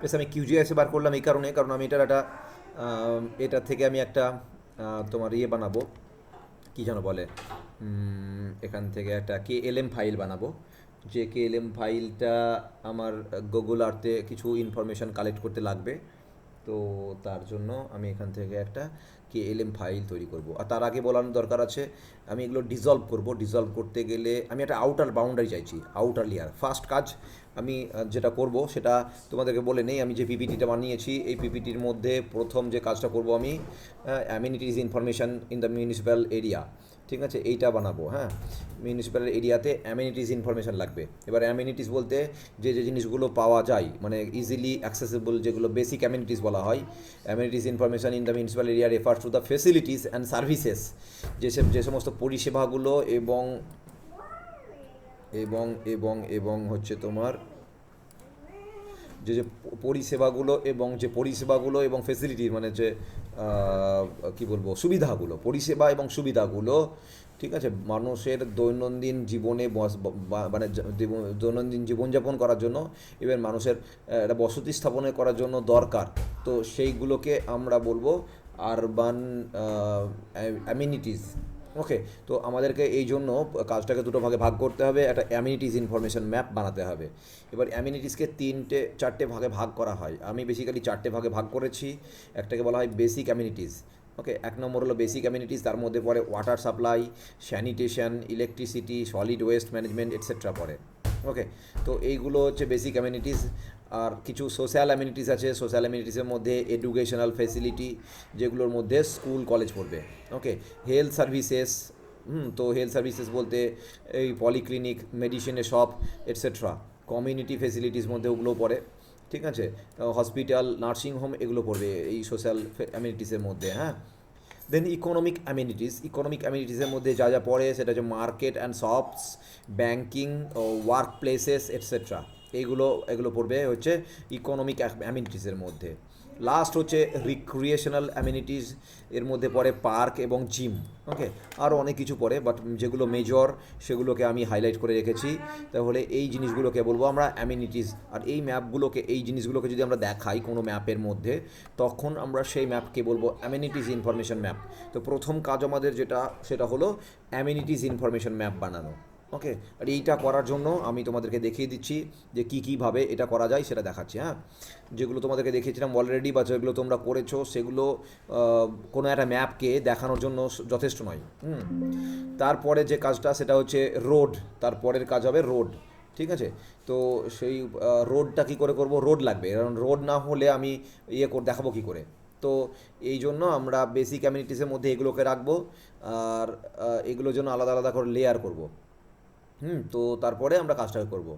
বেশ, আমি কিউজিআইএসে বার করলাম এই কারণে, কারণ আমি এটার একটা এটার থেকে আমি একটা তোমার ইয়ে বানাবো, কী যেন বলে, এখান থেকে একটা KLM ফাইল বানাবো। যে KLM ফাইলটা আমার গুগল আর্থে কিছু ইনফরমেশান কালেক্ট করতে লাগবে। তো তার জন্য আমি এখান থেকে একটা KLM ফাইল তৈরি করব। আর তার আগে বলানোর দরকার আছে, আমি এগুলো ডিজলভ করব। ডিজলভ করতে গেলে আমি একটা আউটার বাউন্ডারি চাইছি, আউটার লেয়ার। ফার্স্ট কাজ আমি যেটা করব সেটা তোমাদেরকে বলে নেই। আমি যে পিপিটিটা বানিয়েছি, এই পিপিটির মধ্যে প্রথম যে কাজটা করব আমি amenities information in the municipal area, ঠিক আছে, এইটা বানাবো। হ্যাঁ, মিউনিসিপ্যাল এরিয়াতে অ্যামিনিটিস ইনফরমেশান লাগবে। এবার অ্যামিনিটিস বলতে যে যে জিনিসগুলো পাওয়া যায়, মানে ইজিলি অ্যাক্সেসিবল, যেগুলো বেসিক অ্যামিনিটিস বলা হয়। Amenities information in the municipal area refers to the facilities and services, যে সমস্ত পরিষেবাগুলো এবং এবং এবং এবং হচ্ছে তোমার যে যে পরিষেবাগুলো এবং ফেসিলিটি, মানে যে কী বলবো, সুবিধাগুলো, পরিষেবা এবং সুবিধাগুলো, ঠিক আছে, মানুষের দৈনন্দিন জীবনে মানে দৈনন্দিন জীবনযাপন করার জন্য, এবার মানুষের একটা বসতি স্থাপনে করার জন্য দরকার। তো সেইগুলোকে আমরা বলবো আরবান অ্যামিনিটিস। ওকে, তো আমাদেরকে এই জন্য কাজটাকে দুটো ভাগে ভাগ করতে হবে, একটা অ্যামিনিটিস ইনফরমেশন ম্যাপ বানাতে হবে। এবার অ্যামিনিটিসকে চারটে ভাগে ভাগ করা হয়। আমি বেসিক্যালি চারটে ভাগে ভাগ করেছি। একটাকে বলা হয় বেসিক অ্যামিনিটিস। ওকে, এক নম্বর হলো বেসিক অ্যামিনিটিস, তার মধ্যে পড়ে water supply, sanitation, electricity, solid waste management etcetera পড়ে। ওকে, তো এইগুলো হচ্ছে বেসিক অ্যামিনিটিস। আর কিছু সোশ্যাল অ্যামিনিটিস আছে। সোশ্যাল অ্যামিনিটিসের মধ্যে এডুকেশনাল ফেসিলিটি, যেগুলোর মধ্যে স্কুল কলেজ পড়বে। ওকে, হেলথ সার্ভিসেস, তো হেলথ সার্ভিসেস বলতে এই পলিক্লিনিক, মেডিসিনের শপ এটসেট্রা। কমিউনিটি ফেসিলিটিস মধ্যে ওগুলো পড়ে, ঠিক আছে। হসপিটাল, নার্সিং হোম এগুলো পড়বে এই সোশ্যাল অ্যামিনিটিসের মধ্যে। হ্যাঁ, দেন ইকোনমিক অ্যামিনিটিসের মধ্যে যা যা পড়ে সেটা হচ্ছে market and shops, banking, work places etcetera. এগুলো পড়বে হচ্ছে ইকোনমিক অ্যামিনিটিসের মধ্যে। লাস্ট হচ্ছে রিক্রিয়েশনাল অ্যামিনিটিস, এর মধ্যে পড়ে পার্ক এবং জিম। ওকে, আরও অনেক কিছু পড়ে, বাট যেগুলো মেজর সেগুলোকে আমি হাইলাইট করে রেখেছি। তাহলে এই জিনিসগুলোকে বলবো আমরা অ্যামিনিটিস। আর এই জিনিসগুলোকে যদি আমরা দেখাই কোনো ম্যাপের মধ্যে, তখন আমরা সেই ম্যাপকে বলবো অ্যামিনিটিস ইনফরমেশন ম্যাপ। তো প্রথম কাজ আমাদের সেটা হলো অ্যামিনিটিস ইনফরমেশন ম্যাপ বানানো। ওকে, আর এইটা করার জন্য আমি তোমাদেরকে দেখিয়ে দিচ্ছি যে কীভাবে এটা করা যায়, সেটা দেখাচ্ছি। হ্যাঁ, যেগুলো তোমাদেরকে দেখিয়েছিলাম অলরেডি বা যেগুলো তোমরা করেছো, সেগুলো কোনো একটা ম্যাপকে দেখানোর জন্য যথেষ্ট নয়। তারপরে যে কাজটা সেটা হচ্ছে রোড। তারপরের কাজ হবে রোড, ঠিক আছে। তো সেই রোডটা কী করে করব, রোড লাগবে, কারণ রোড না হলে আমি দেখাবো কী করে। তো এই জন্য আমরা বেসিক কমিউনিটিসের মধ্যে এগুলোকে রাখবো। আর এগুলোর জন্য আলাদা আলাদা করে লেয়ার করব। তো তারপরে আমরা কাজটা করব।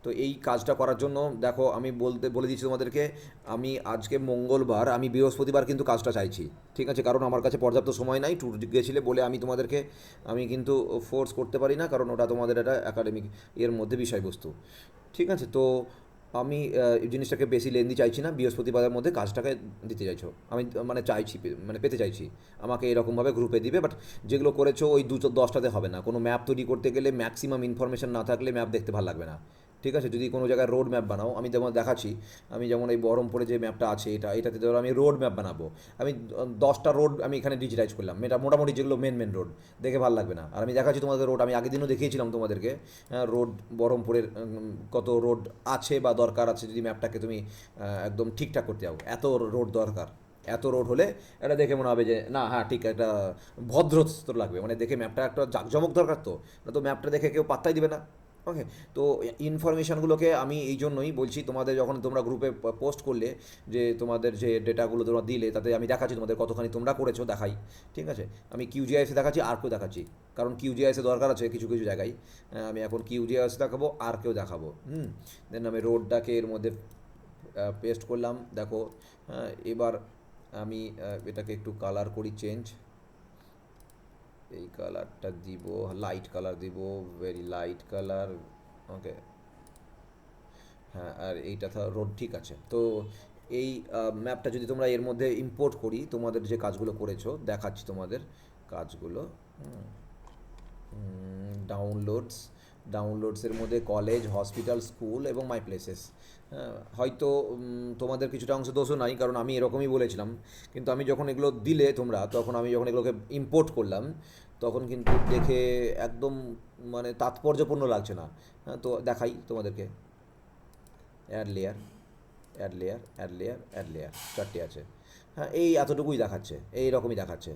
তো এই কাজটা করার জন্য দেখো, আমি বলে দিচ্ছি তোমাদেরকে, আমি আজকে মঙ্গলবার, আমি বৃহস্পতিবার কিন্তু কাজটা চাইছি, ঠিক আছে, কারণ আমার কাছে পর্যাপ্ত সময় নাই। ট্যুর গেছিলে বলে আমি কিন্তু ফোর্স করতে পারি না, কারণ ওটা তোমাদের একটা একাডেমিক এর মধ্যে বিষয়বস্তু, ঠিক আছে। তো আমি এই জিনিসটাকে বেশি লেন্দি চাইছি না, বৃহস্পতিবারের মধ্যে কাজটাকে দিতে চাইছো, আমি মানে চাইছি, মানে পেতে চাইছি। আমাকে এরকমভাবে গ্রুপে দিবে, বাট যেগুলো করেছো ওই 10টাতে হবে না। কোনো ম্যাপ তৈরি করতে গেলে ম্যাক্সিমাম ইনফরমেশন না থাকলে ম্যাপ দেখতে ভালো লাগবে না, ঠিক আছে। যদি কোনো জায়গায় রোড ম্যাপ বানাও, আমি যেমন দেখাচ্ছি, আমি যেমন এই বহরমপুরে যে ম্যাপটা আছে, এটাতে ধরো আমি রোড ম্যাপ বানাবো। আমি 10টা রোড আমি এখানে ডিজিটাইজ করলাম, এটা মোটামুটি যেগুলো মেন রোড, দেখে ভালো লাগবে না। আর আমি দেখাচ্ছি তোমাদের রোড, আমি আগের দিনও দেখিয়েছিলাম তোমাদেরকে রোড, বহরমপুরের কত রোড আছে বা দরকার আছে, যদি ম্যাপটাকে তুমি একদম ঠিকঠাক করতে যাও, এত রোড দরকার। এত রোড হলে এটা দেখে মনে হবে যে না, হ্যাঁ ঠিক, একটা ভদ্রস্থ লাগবে, মানে দেখে ম্যাপটা একটা জাঁকজমক দরকার। তো না, তো ম্যাপটা দেখে কেউ পাত্তাই দিবে না। ওকে, তো ইনফরমেশানগুলোকে আমি এই জন্যই বলছি, তোমাদের যখন তোমরা গ্রুপে পোস্ট করলে যে তোমাদের যে ডেটাগুলো তোমরা দিলে, তাতে আমি দেখাচ্ছি তোমাদের কতখানি তোমরা করেছো, দেখাই, ঠিক আছে। আমি কিউজিআইএসে দেখাচ্ছি, আর কেউ দেখাচ্ছি, কারণ কিউজিআইএসে দরকার আছে কিছু কিছু জায়গায়। আমি এখন কিউজিআইএসে দেখাবো, আর কেউ দেখাবো। দেন আমি রোডটাকে এর মধ্যে পেস্ট করলাম, দেখো। হ্যাঁ, এবার আমি এটাকে একটু কালার করি, চেঞ্জ। এই কালারটা দিব, লাইট কালার দিব, ভেরি লাইট কালার। ওকে, হ্যাঁ, আর এইটা রোড, ঠিক আছে। তো এই ম্যাপটা যদি তোমরা এর মধ্যে ইম্পোর্ট করি, তোমাদের যে কাজগুলো করেছো দেখাচ্ছি তোমাদের কাজগুলো। ডাউনলোডস, ডাউনলোডসের মধ্যে কলেজ, হসপিটাল, স্কুল এবং মাই প্লেসেস। হয়তো তোমাদের কিছুটা অংশ দোষও নাই, কারণ আমি এরকমই বলেছিলাম, কিন্তু আমি যখন এগুলো দিলে তোমরা, তখন আমি যখন এগুলোকে ইম্পোর্ট করলাম, তখন কিন্তু দেখে একদম মানে তাৎপর্যপূর্ণ লাগছে না। তো দেখাই তোমাদেরকে, add layer, add layer, add layer, add layer, চারটে আছে। এই এতটুকুই দেখাচ্ছে, এই রকমই দেখাচ্ছে।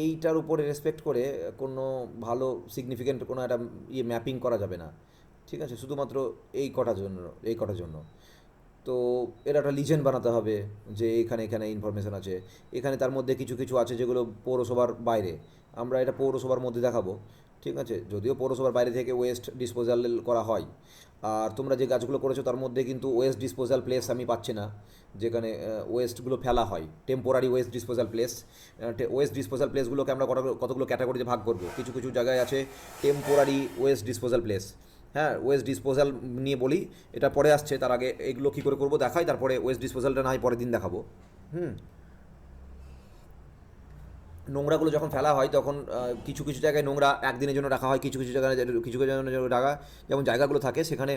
এইটার উপরে রেসপেক্ট করে কোনো ভালো সিগনিফিকেন্ট কোনো একটা ম্যাপিং করা যাবে না, ঠিক আছে, শুধুমাত্র এই কটার জন্য, এই কটার জন্য। তো এর একটা লিজেন্ড বানাতে হবে যে এখানে এখানে ইনফরমেশান আছে, এখানে তার মধ্যে কিছু কিছু আছে যেগুলো পৌরসভার বাইরে, আমরা এটা পৌরসভার মধ্যে দেখাবো, ঠিক আছে, যদিও পৌরসভার বাইরে থেকে ওয়েস্ট ডিসপোজাল করা হয়। আর তোমরা যে গাছগুলো করেছো তার মধ্যে কিন্তু ওয়েস্ট ডিসপোজাল প্লেস আমি পাচ্ছি না, যেখানে ওয়েস্টগুলো ফেলা হয়, temporary waste disposal place. Waste disposal প্লেসগুলোকে আমরা কতগুলো ক্যাটাগরিতে ভাগ করবো, কিছু কিছু জায়গায় আছে টেম্পোরারি ওয়েস্ট ডিসপোজাল প্লেস। হ্যাঁ, ওয়েস্ট ডিসপোজাল নিয়ে বলি, এটা পরে আসছে, তার আগে এগুলো কী করে করবো দেখাই, তারপরে ওয়েস্ট ডিসপোজালটা না হয় পরের দিন দেখাবো। হুম, নোংরাগুলো যখন ফেলা হয় তখন কিছু কিছু জায়গায় নোংরা একদিনের জন্য রাখা হয়, কিছু কিছু জায়গায় কিছু কিছু জায়গা, যেমন জায়গাগুলো থাকে সেখানে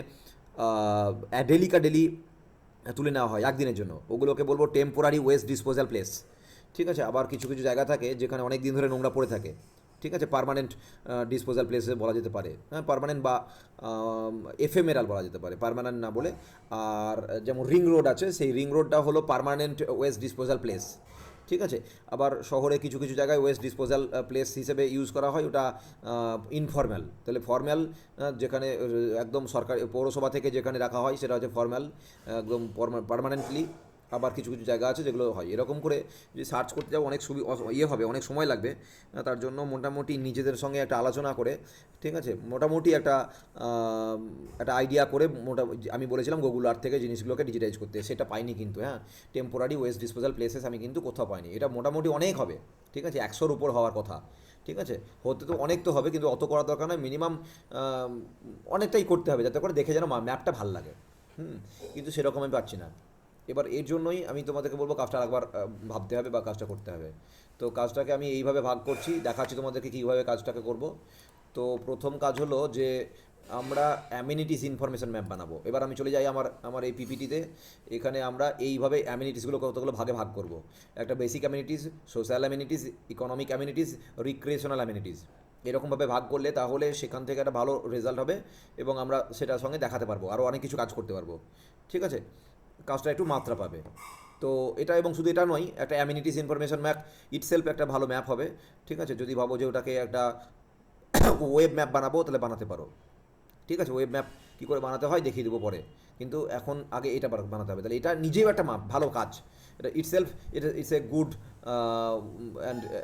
ডেলি তুলে নেওয়া হয় একদিনের জন্য, ওগুলোকে বলবো টেম্পোরারি ওয়েস্ট ডিসপোজাল প্লেস, ঠিক আছে। আবার কিছু কিছু জায়গা থাকে যেখানে অনেক দিন ধরে নোংরা পড়ে থাকে, ঠিক আছে, পার্মানেন্ট ডিসপোজাল প্লেসে বলা যেতে পারে, হ্যাঁ, পার্মানেন্ট বা এফএমএরাল বলা যেতে পারে, পার্মানেন্ট না বলে। আর যেমন রিং রোড আছে, সেই রিং রোডটা হলো পার্মানেন্ট ওয়েস্ট ডিসপোজাল প্লেস, ঠিক আছে। আবার শহরে কিছু কিছু জায়গায় ওয়েস্ট ডিসপোজাল প্লেস হিসেবে ইউজ করা হয়, ওটা ইনফর্ম্যাল। তাহলে ফর্ম্যাল যেখানে একদম সরকারি পৌরসভা থেকে যেখানে রাখা হয় সেটা হচ্ছে ফর্ম্যাল, একদম পার্মানেন্টলি। আবার কিছু কিছু জায়গা আছে যেগুলো হয় এরকম করে, যদি সার্চ করতে যাও অনেক হবে, অনেক সময় লাগবে। তার জন্য মোটামুটি নিজেদের সঙ্গে একটা আলোচনা করে, ঠিক আছে, মোটামুটি একটা আইডিয়া করে আমি বলেছিলাম গুগল আর্থ থেকে জিনিসগুলোকে ডিজিটাইজ করতে, সেটা পাইনি কিন্তু। হ্যাঁ, টেম্পোরারি ওয়েস্ট ডিসপোজাল প্লেসেস আমি কিন্তু কোথাও পাইনি, এটা মোটামুটি অনেক হবে, ঠিক আছে, 100-র উপর হওয়ার কথা, ঠিক আছে। হতে তো অনেক তো হবে, কিন্তু অত করার দরকার নয়, মিনিমাম অনেকটাই করতে হবে যাতে করে দেখে যেন ম্যাপটা ভাল লাগে। কিন্তু সেরকম আমি পাচ্ছি না। এবার এর জন্যই আমি তোমাদেরকে বলবো কাজটা একবার ভাবতে হবে বা কাজটা করতে হবে। তো কাজটাকে আমি এইভাবে ভাগ করছি, দেখাচ্ছি তোমাদেরকে কীভাবে কাজটাকে করব। তো প্রথম কাজ হলো যে আমরা অ্যামিনিটিস ইনফরমেশন ম্যাপ বানাবো। এবার আমি চলে যাই আমার এই পিপিটিতে, এখানে আমরা এইভাবে অ্যামিনিটিসগুলো কতগুলো ভাগে ভাগ করব। একটা basic amenities, social amenities, economic amenities, recreational amenities, এরকমভাবে ভাগ করলে তাহলে সেখান থেকে একটা ভালো রেজাল্ট হবে এবং আমরা সেটার সঙ্গে দেখাতে পারবো, আরও অনেক কিছু কাজ করতে পারবো, ঠিক আছে, কাজটা একটু মাত্রা পাবে। তো এটা, এবং শুধু এটা নয়, একটা অ্যামিনিটিস ইনফরমেশন ম্যাপ ইটসেলফ একটা ভালো ম্যাপ হবে, ঠিক আছে। যদি ভাবো যে ওটাকে একটা ওয়েব ম্যাপ বানাবো তাহলে বানাতে পারো, ঠিক আছে। ওয়েব ম্যাপ কী করে বানাতে হয় দেখিয়ে দেবো পরে, কিন্তু এখন আগে এটা বানাতে হবে, তাহলে এটা নিজেও একটা মাপ, ভালো কাজ। এটা itself, it's a good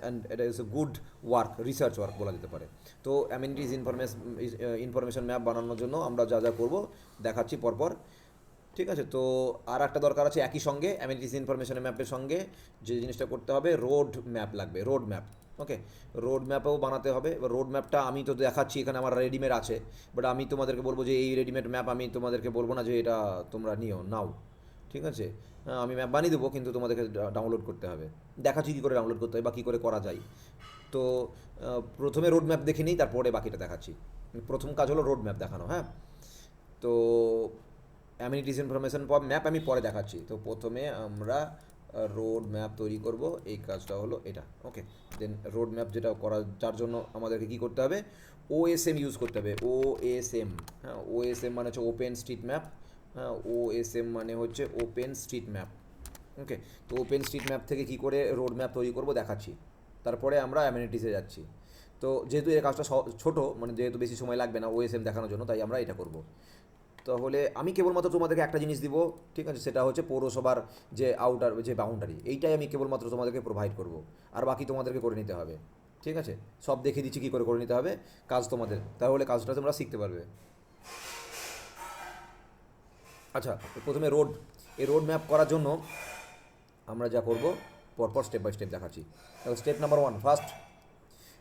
and এটা is a good work, research work বলা যেতে পারে। তো অ্যামিনিটিস ইনফরমেশন ম্যাপ বানানোর জন্য আমরা যা যা করবো দেখাচ্ছি পরপর, ঠিক আছে। তো আর একটা দরকার আছে, একই সঙ্গে অ্যামিনিটিস ইনফরমেশন ম্যাপের সঙ্গে যে জিনিসটা করতে হবে, রোড ম্যাপ লাগবে, রোড ম্যাপ। ওকে, রোড ম্যাপও বানাতে হবে। এবার রোড ম্যাপটা আমি তো দেখাচ্ছি এখানে আমার রেডিমেড আছে, বাট আমি তোমাদেরকে বলবো যে এই রেডিমেড ম্যাপ আমি তোমাদেরকে বলবো না যে এটা তোমরা নাও, ঠিক আছে। আমি ম্যাপ বানিয়ে দেবো, কিন্তু তোমাদেরকে ডাউনলোড করতে হবে, দেখাচ্ছি কী করে ডাউনলোড করতে হয় বা কী করে করা যায়। তো প্রথমে রোড ম্যাপ দেখে নিই, তারপরে বাকিটা দেখাচ্ছি। প্রথম কাজ হলো রোড ম্যাপ দেখানো। হ্যাঁ, তো অ্যামিনিটিস ইনফরমেশন ম্যাপ আমি পরে দেখাচ্ছি। তো প্রথমে আমরা রোড ম্যাপ তৈরি করব, এই কাজটা হলো এটা। ওকে, দেন রোড ম্যাপ যেটা করা, যার জন্য আমাদেরকে কী করতে হবে, ওএসএম ইউজ করতে হবে। ওএসএম, হ্যাঁ, ওএসএম মানে হচ্ছে ওপেন স্ট্রিট ম্যাপ। হ্যাঁ, ওএসএম মানে হচ্ছে ওপেন স্ট্রিট ম্যাপ। ওকে, তো ওপেন স্ট্রিট ম্যাপ থেকে কী করে রোড ম্যাপ তৈরি করব দেখাচ্ছি, তারপরে আমরা অ্যামিনিটিসে যাচ্ছি। তো যেহেতু এই কাজটা ছোটো, মানে যেহেতু বেশি সময় লাগবে না ওএসএম দেখানোর জন্য, তাই আমরা এটা করব। তাহলে আমি কেবলমাত্র তোমাদেরকে একটা জিনিস দিব, ঠিক আছে, সেটা হচ্ছে পৌরসভার যে যে বাউন্ডারি, এইটাই আমি কেবলমাত্র তোমাদেরকে প্রোভাইড করব, আর বাকি তোমাদেরকে করে নিতে হবে, ঠিক আছে। সব দেখিয়ে দিচ্ছি কী করে নিতে হবে কাজ তোমাদের, তাহলে কাজটা তোমরা শিখতে পারবে। আচ্ছা, প্রথমে এই রোড ম্যাপ করার জন্য আমরা যা করব পরপর স্টেপ বাই স্টেপ দেখাচ্ছি। স্টেপ নাম্বার 1, ফার্স্ট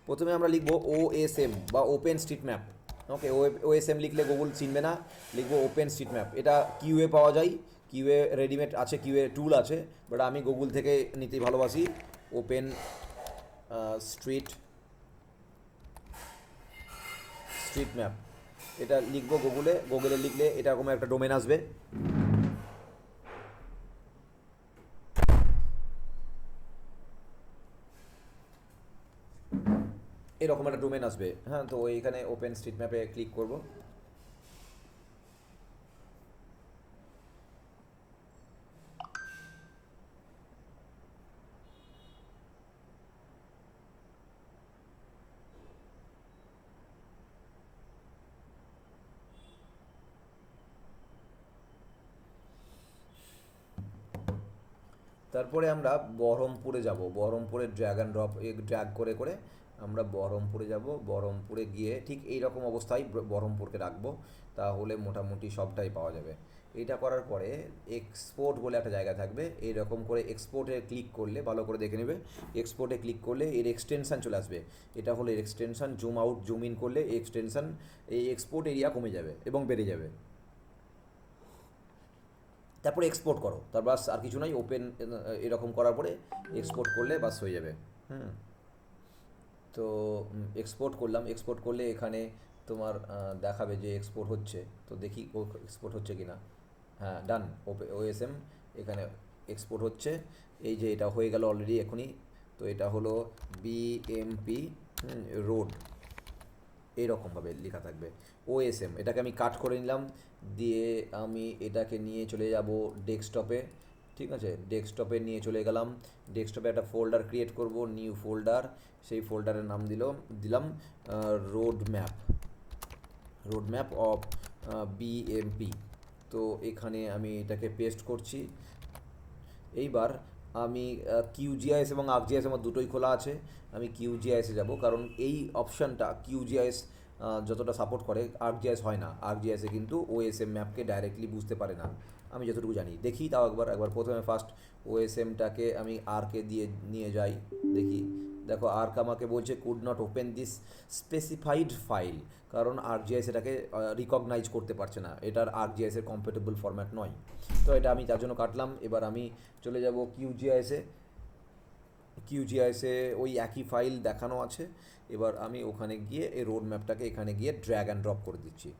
প্রথমে আমরা লিখব ওএসএম বা ওপেন স্ট্রিট ম্যাপ। ওকে, ওএসএম লিখলে গুগল চিনবে না, লিখবো ওপেন স্ট্রিট ম্যাপ। এটা কিউএ পাওয়া যায়, কিউএ রেডিমেড আছে, কিউএ টুল আছে, বাট আমি গুগল থেকে নিতেই ভালোবাসি। ওপেন স্ট্রিট ম্যাপ, এটা লিখবো গুগলে, গুগলে লিখলে এরকম একটা ডোমেন আসবে। এরকম একটা ডোমেন আসবে, হ্যাঁ। তো এইখানে ওপেন স্ট্রিট ম্যাপে ক্লিক করব। তারপরে আমরা বহরমপুরে যাব। বহরমপুরে ড্র্যাগ অ্যান্ড ড্রপ ড্র্যাগ করে করে আমরা বহরমপুরে যাব। বহরমপুরে গিয়ে ঠিক এই রকম অবস্থায় বহরমপুরকে রাখবো, তাহলে মোটামুটি সবটাই পাওয়া যাবে। এইটা করার পরে এক্সপোর্ট বলে একটা জায়গা থাকবে, এইরকম করে এক্সপোর্টে ক্লিক করলে, ভালো করে দেখে নেবে, এক্সপোর্টে ক্লিক করলে এর এক্সটেনশান চলে আসবে। এটা হলো এর extension. Zoom out zoom in করলে এই এক্সটেনশান, এই এক্সপোর্ট এরিয়া কমে যাবে এবং বেড়ে যাবে। তারপরে এক্সপোর্ট করো, তার বাস আর কিছু নাই। ওপেন এরকম করার পরে এক্সপোর্ট করলে বাস হয়ে যাবে। হুম। তো এক্সপোর্ট করলাম, এক্সপোর্ট করলে এখানে তোমার দেখাবে যে এক্সপোর্ট হচ্ছে। তো দেখি এক্সপোর্ট হচ্ছে কি না। হ্যাঁ, ডান। ওএসএম এখানে এক্সপোর্ট হচ্ছে। এই যে এটা হয়ে গেল অলরেডি এখনই। তো এটা হলো বিএমপি রোড, এইরকমভাবে লেখা থাকবে ওএসএম। এটাকে আমি কাট করে নিলাম, দিয়ে আমি এটাকে নিয়ে চলে যাব ডেস্কটপে। ঠিক আছে, ডেস্কটপে নিয়ে চলে গেলাম। ডেস্কটপে একটা ফোল্ডার ক্রিয়েট করব, নিউ ফোল্ডার। সেই ফোল্ডারের নাম দিলাম road map, road map of BMP. তো এখানে আমি এটাকে পেস্ট করছি। এইবার আমি কিউজিআইএস এবং আর্কজিআইএস আমার দুটোই খোলা আছে। আমি কিউজিআইএসে যাব, কারণ এই অপশানটা কিউজিআইএস যতটা সাপোর্ট করে আর্কজিআইএস হয় না। আর্কজিআইএসে কিন্তু ওএসএম ম্যাপকে ডাইরেক্টলি বুঝতে পারে না, আমি যতটুকু জানি। দেখি তাও একবার প্রথমে ফার্স্ট ওএসএমটাকে আমি আরকে দিয়ে নিয়ে যাই, দেখি। দেখো আর্ক আমাকে বলছে could not open this specified file, কারণ আর্কজিআইএস এটাকে রিকগনাইজ করতে পারছে না, এটার আর্কজিআইএসের কম্প্যাটেবল ফরম্যাট নয়। তো এটা আমি তার জন্য কাটলাম। এবার আমি চলে যাব কিউজিআইএসে। কিউজিআইএসে ওই একই ফাইল দেখানো আছে। এবার আমি ওখানে গিয়ে এই রোড ম্যাপটাকে এখানে গিয়ে ড্র্যাগ অ্যান্ড ড্রপ করে দিচ্ছি।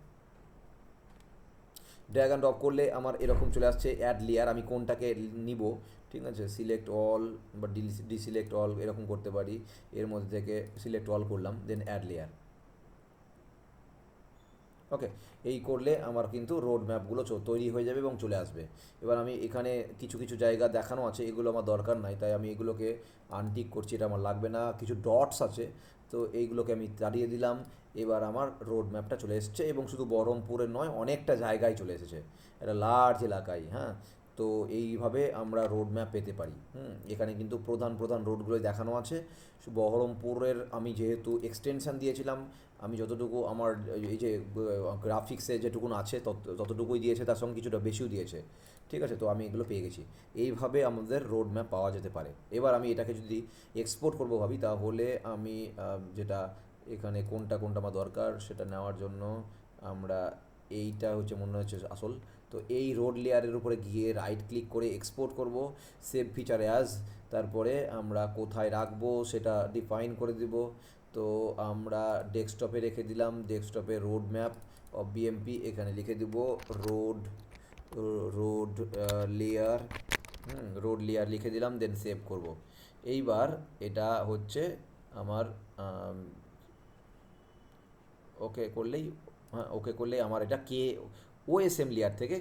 ড্র্যাগ অ্যান্ড ড্রপ করলে আমার এরকম চলে আসছে অ্যাড লেয়ার। আমি কোনটাকে নিব, ঠিক আছে, সিলেক্ট অল বা ডিসিলেক্ট অল এরকম করতে পারি। এর মধ্যে থেকে সিলেক্ট অল করলাম, দেন অ্যাড লেয়ার। ওকে, এই করলে আমার কিন্তু রোড ম্যাপগুলো তৈরি হয়ে যাবে এবং চলে আসবে। এবার আমি এখানে কিছু কিছু জায়গা দেখানো আছে, এগুলো আমার দরকার নাই, তাই আমি এগুলোকে আনটিক করছি, এটা আমার লাগবে না। কিছু ডটস আছে, তো এইগুলোকে আমি তাড়িয়ে দিলাম। এবার আমার রোড ম্যাপটা চলে এসেছে এবং শুধু বহরমপুরের নয়, অনেকটা জায়গায় চলে এসেছে, একটা লার্জ এলাকায়। হ্যাঁ, তো এইভাবে আমরা রোড ম্যাপ পেতে পারি। এখানে কিন্তু প্রধান প্রধান রোডগুলোই দেখানো আছে। বহরমপুরের আমি যেহেতু এক্সটেনশান দিয়েছিলাম, আমি যতটুকু আমার এই যে গ্রাফিক্সে যেটুকুন আছে ততটুকুই দিয়েছে, তার সঙ্গে কিছুটা বেশিও দিয়েছে। ঠিক আছে, তো আমি এগুলো পেয়ে গেছি। এইভাবে আমাদের রোড ম্যাপ পাওয়া যেতে পারে। এবার আমি এটাকে যদি এক্সপোর্ট করবো ভাবি, তাহলে আমি যেটা এখানে কোনটা কোনটা আমার দরকার সেটা নেওয়ার জন্য আমরা এইটা হচ্ছে মনে হচ্ছে আসল। তো এই রোড লেয়ারের উপরে গিয়ে রাইট ক্লিক করে এক্সপোর্ট করব, সেভ ফিচার অ্যাজ। তারপরে আমরা কোথায় রাখবো সেটা ডিফাইন করে দিব। তো আমরা ডেস্কটপে রেখে দিলাম, ডেস্কটপে রোড ম্যাপ অফ বিএমপি এখানে লিখে দিব road, road layer. Road layer লিখে দিলাম, দেন সেভ করব। এইবার এটা হচ্ছে আমার ওকে করলেই, হ্যাঁ ওকে করলেই আমার এটা ওএসএম লেয়ার থেকে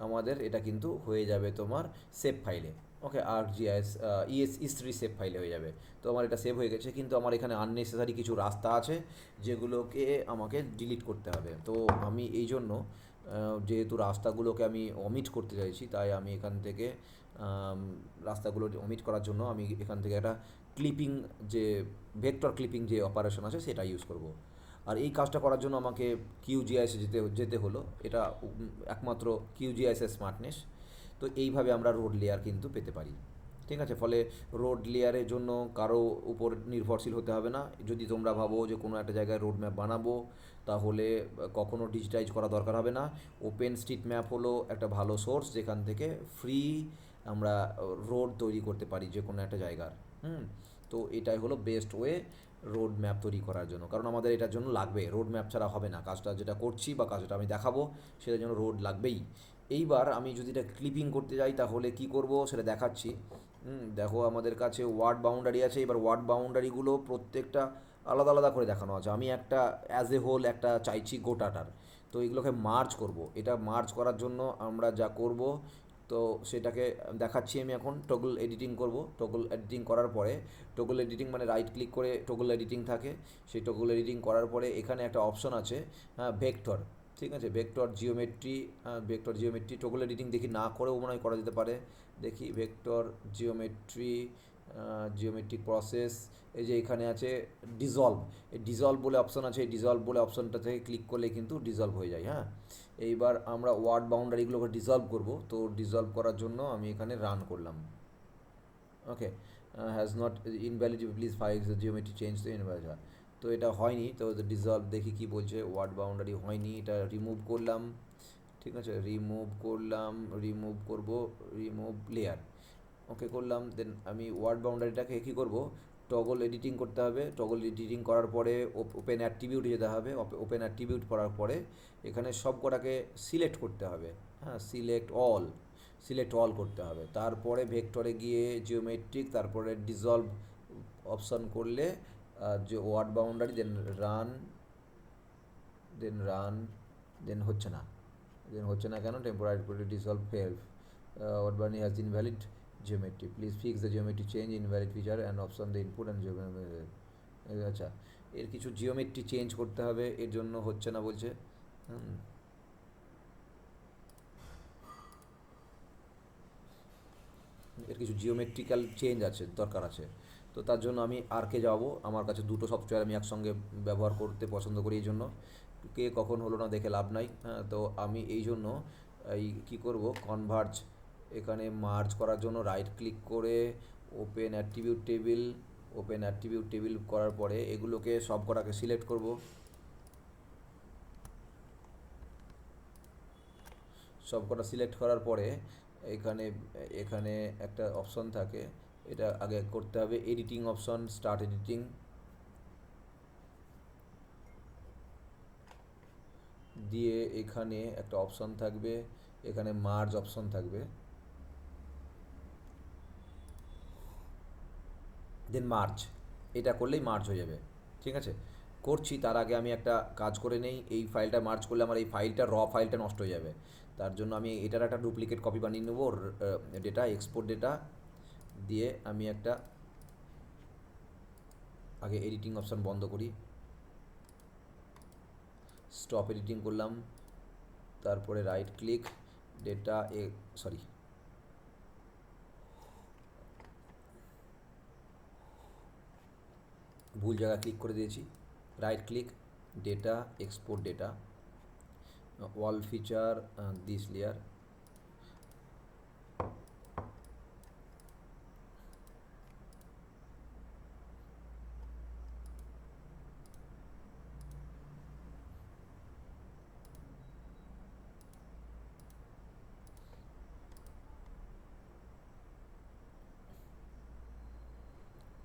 আমাদের এটা কিন্তু হয়ে যাবে তোমার সেভ ফাইলে। ওকে, আর্কজিআইএস ইস3 সেভ ফাইলে হয়ে যাবে। তো আমার এটা সেভ হয়ে গেছে, কিন্তু আমার এখানে আননেসেসারি কিছু রাস্তা আছে যেগুলোকে আমাকে ডিলিট করতে হবে। তো আমি এই জন্য যেহেতু রাস্তাগুলোকে আমি অমিট করতে চাইছি, তাই আমি এখান থেকে রাস্তাগুলো অমিট করার জন্য আমি এখান থেকে একটা ক্লিপিং, যে ভেক্টর ক্লিপিং যে অপারেশন আছে সেটা ইউজ করব। আর এই কাজটা করার জন্য আমাকে কিউজিআইএসে যেতে যেতে হলো, এটা একমাত্র কিউজিআইএসের স্মার্টনেস। তো এইভাবে আমরা রোড লেয়ার কিন্তু পেতে পারি। ঠিক আছে, ফলে রোড লেয়ারের জন্য কারো উপর নির্ভরশীল হতে হবে না। যদি তোমরা ভাবো যে কোনো একটা জায়গায় রোড ম্যাপ বানাবো, তাহলে কখনো ডিজিটাইজ করা দরকার হবে না। ওপেন স্ট্রিট ম্যাপ হলো একটা ভালো সোর্স, যেখান থেকে ফ্রি আমরা রোড তৈরি করতে পারি যে কোনো একটা জায়গার। তো এটাই হলো বেস্ট ওয়ে রোড ম্যাপ তৈরি করার জন্য, কারণ আমাদের এটার জন্য লাগবে, রোড ম্যাপ ছাড়া হবে না, কাজটা যেটা করছি বা কাজটা আমি দেখাবো সেটার জন্য রোড লাগবেই। এইবার আমি যদি এটা ক্লিপিং করতে যাই তাহলে কি করব সেটা দেখাচ্ছি। দেখো আমাদের কাছে ওয়ার্ড বাউন্ডারি আছে, এবার ওয়ার্ড বাউন্ডারিগুলো প্রত্যেকটা আলাদা আলাদা করে দেখানো আছে। আমি একটা অ্যাজ এ হোল একটা চাইছি গোটাটার, তো এগুলোকে মার্জ করব। এটা মার্জ করার জন্য আমরা যা করব, তো সেটাকে দেখাচ্ছি আমি এখন। টগল এডিটিং করব, টগল এডিটিং করার পরে, টগল এডিটিং মানে রাইট ক্লিক করে টগল এডিটিং থাকে, সেই টগল এডিটিং করার পরে এখানে একটা অপশন আছে, হ্যাঁ, ভেক্টর, ঠিক আছে, vector geometry, vector geometry toggle editing দেখি না করেও মনে হয় করা যেতে পারে। দেখি ভেক্টর জিওমেট্রি, জিওমেট্রিক প্রসেস, এই যে এখানে আছে ডিজলভ, এই ডিজলভ বলে অপশন আছে, এই ডিজলভ বলে অপশনটা থেকে ক্লিক করলে কিন্তু ডিজলভ হয়ে যায়। হ্যাঁ, এইবার আমরা ওয়ার্ড বাউন্ডারিগুলোকে ডিজলভ করব, তো ডিজলভ করার জন্য আমি এখানে রান করলাম। Okay, has not invalid, please file geometry change তো ইনভ্যালিড, তো এটা হয়নি, তো ডিজলভ দেখি কি বলছে, ওয়ার্ড বাউন্ডারি হয়নি, এটা রিমুভ করলাম, ঠিক আছে, রিমুভ করলাম, রিমুভ করব, রিমুভ লেয়ার, ওকে করলাম। দেন আমি ওয়ার্ড বাউন্ডারিটাকে কী করব, টগল এডিটিং করতে হবে, টগল এডিটিং করার পরে ওপেন অ্যাট্রিবিউট যেতে হবে, ওপেন অ্যাট্রিবিউট করার পরে এখানে সব কটাকে সিলেক্ট করতে হবে, হ্যাঁ, সিলেক্ট অল করতে হবে, তারপরে ভেক্টরে গিয়ে জিওমেট্রিক, তারপরে ডিজলভ অপশন করলে যে ward boundary, then run, then হচ্ছে না কেন, temporary dissolve fail, ward boundary has invalid geometry, please fix the geometry change invalid feature and option the input and geometry, আচ্ছা, এর কিছু জিওমেট্রি চেঞ্জ করতে হবে, এর জন্য হচ্ছে না বলছে। এর কিছু জিওমেট্রিক্যাল চেঞ্জ আছে, দরকার আছে, তো তার জন্য আমি আর্কে যাব, আমার কাছে দুটো সফটওয়্যার আমি একসঙ্গে ব্যবহার করতে পছন্দ করি, এই জন্য কে কখন হলো না দেখে লাভ নাই। হ্যাঁ, তো আমি এই জন্য এই কী করব, কনভার্জ, এখানে মার্জ করার জন্য রাইট ক্লিক করে ওপেন অ্যাট্রিবিউট টেবিল করার পরে এগুলোকে সব কটাকে সিলেক্ট করব, সব কটা সিলেক্ট করার পরে এখানে এখানে একটা অপশন থাকে, এটা আগে করতে হবে, এডিটিং অপশন, স্টার্ট এডিটিং দিয়ে এখানে একটা অপশন থাকবে, এখানে মার্জ অপশন থাকবে, দেন মার্জ, এটা করলেই মার্জ হয়ে যাবে, ঠিক আছে। করছি তার আগে আমি একটা কাজ করে নেই, এই ফাইলটা মার্জ করলে আমার এই ফাইলটা ফাইলটা নষ্ট হয়ে যাবে, তার জন্য আমি এটার একটা ডুপ্লিকেট কপি বানিয়ে নেব, ডেটা এক্সপোর্ট ডেটা দিয়ে আমি একটা আগে এডিটিং অপশান বন্ধ করি, স্টপ এডিটিং করলাম, তারপরে রাইট ক্লিক, ডেটা ভুল জায়গা ক্লিক করে দিয়েছি, right click, data, export data, wall feature, this layer,